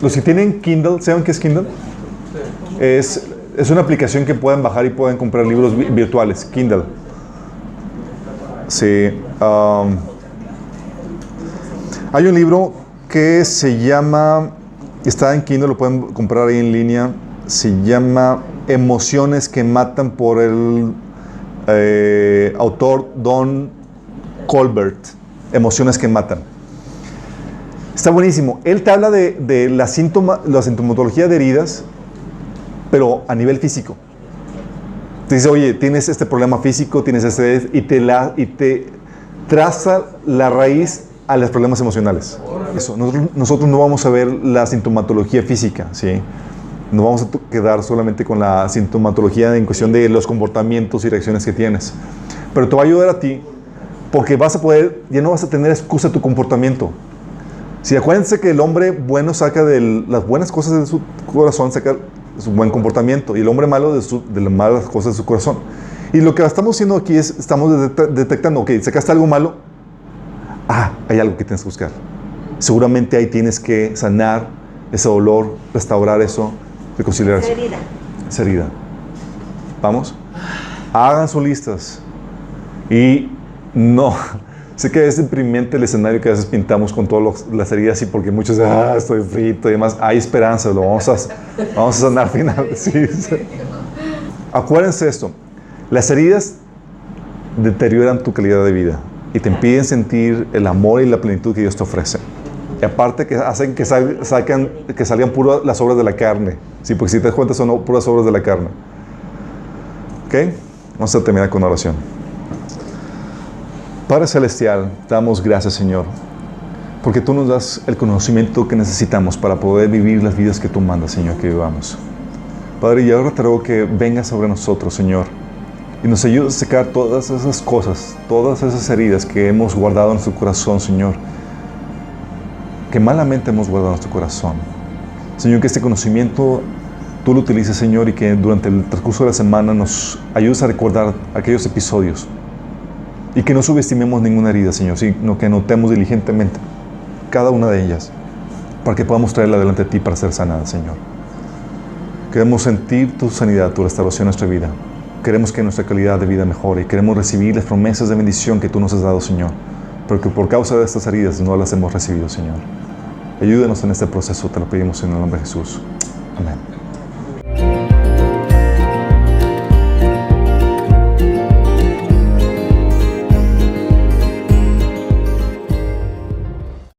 los que tienen Kindle, ¿saben qué es Kindle? Es una aplicación que pueden bajar y pueden comprar libros virtuales, Kindle. Sí. Hay un libro que se llama, está en Kindle, lo pueden comprar ahí en línea, se llama Emociones que matan, por el autor Don Colbert. Emociones que matan. Está buenísimo. Él te habla de la sintomatología de heridas, pero a nivel físico. Te dice, oye, tienes este problema físico, tienes este, y te traza la raíz a los problemas emocionales. Eso, nosotros no vamos a ver la sintomatología física, ¿sí? No vamos a quedar solamente con la sintomatología en cuestión de los comportamientos y reacciones que tienes. Pero te va a ayudar a ti, porque vas a poder, ya no vas a tener excusa de tu comportamiento. Si acuérdense que el hombre bueno saca de las buenas cosas de su corazón, saca su buen comportamiento, y el hombre malo de las malas cosas de su corazón. Y lo que estamos haciendo aquí es, estamos detectando, ok, sacaste algo malo, hay algo que tienes que buscar. Seguramente ahí tienes que sanar ese dolor, restaurar eso, reconciliar eso. Esa herida. ¿Vamos? Hagan sus listas. Y no, sé que es deprimente el escenario que a veces pintamos con todas las heridas, y porque muchos dicen, estoy frito y demás. Hay esperanza, lo vamos a sanar final. Sí. Acuérdense esto, las heridas deterioran tu calidad de vida y te impiden sentir el amor y la plenitud que Dios te ofrece. Y aparte que hacen que salgan puras las obras de la carne. Sí, porque si te das cuenta son puras obras de la carne. ¿Ok? Vamos a terminar con oración. Padre Celestial, te damos gracias, Señor, porque tú nos das el conocimiento que necesitamos para poder vivir las vidas que tú mandas, Señor, que vivamos. Padre, y ahora te ruego que vengas sobre nosotros, Señor, y nos ayudes a sacar todas esas cosas, todas esas heridas que hemos guardado en nuestro corazón, Señor, que malamente hemos guardado en nuestro corazón. Señor, que este conocimiento tú lo utilices, Señor, y que durante el transcurso de la semana nos ayudes a recordar aquellos episodios. Y que no subestimemos ninguna herida, Señor, sino que anotemos diligentemente cada una de ellas, para que podamos traerla delante de ti para ser sanada, Señor. Queremos sentir tu sanidad, tu restauración en nuestra vida. Queremos que nuestra calidad de vida mejore y queremos recibir las promesas de bendición que tú nos has dado, Señor, pero que por causa de estas heridas no las hemos recibido, Señor. Ayúdanos en este proceso, te lo pedimos en el nombre de Jesús. Amén.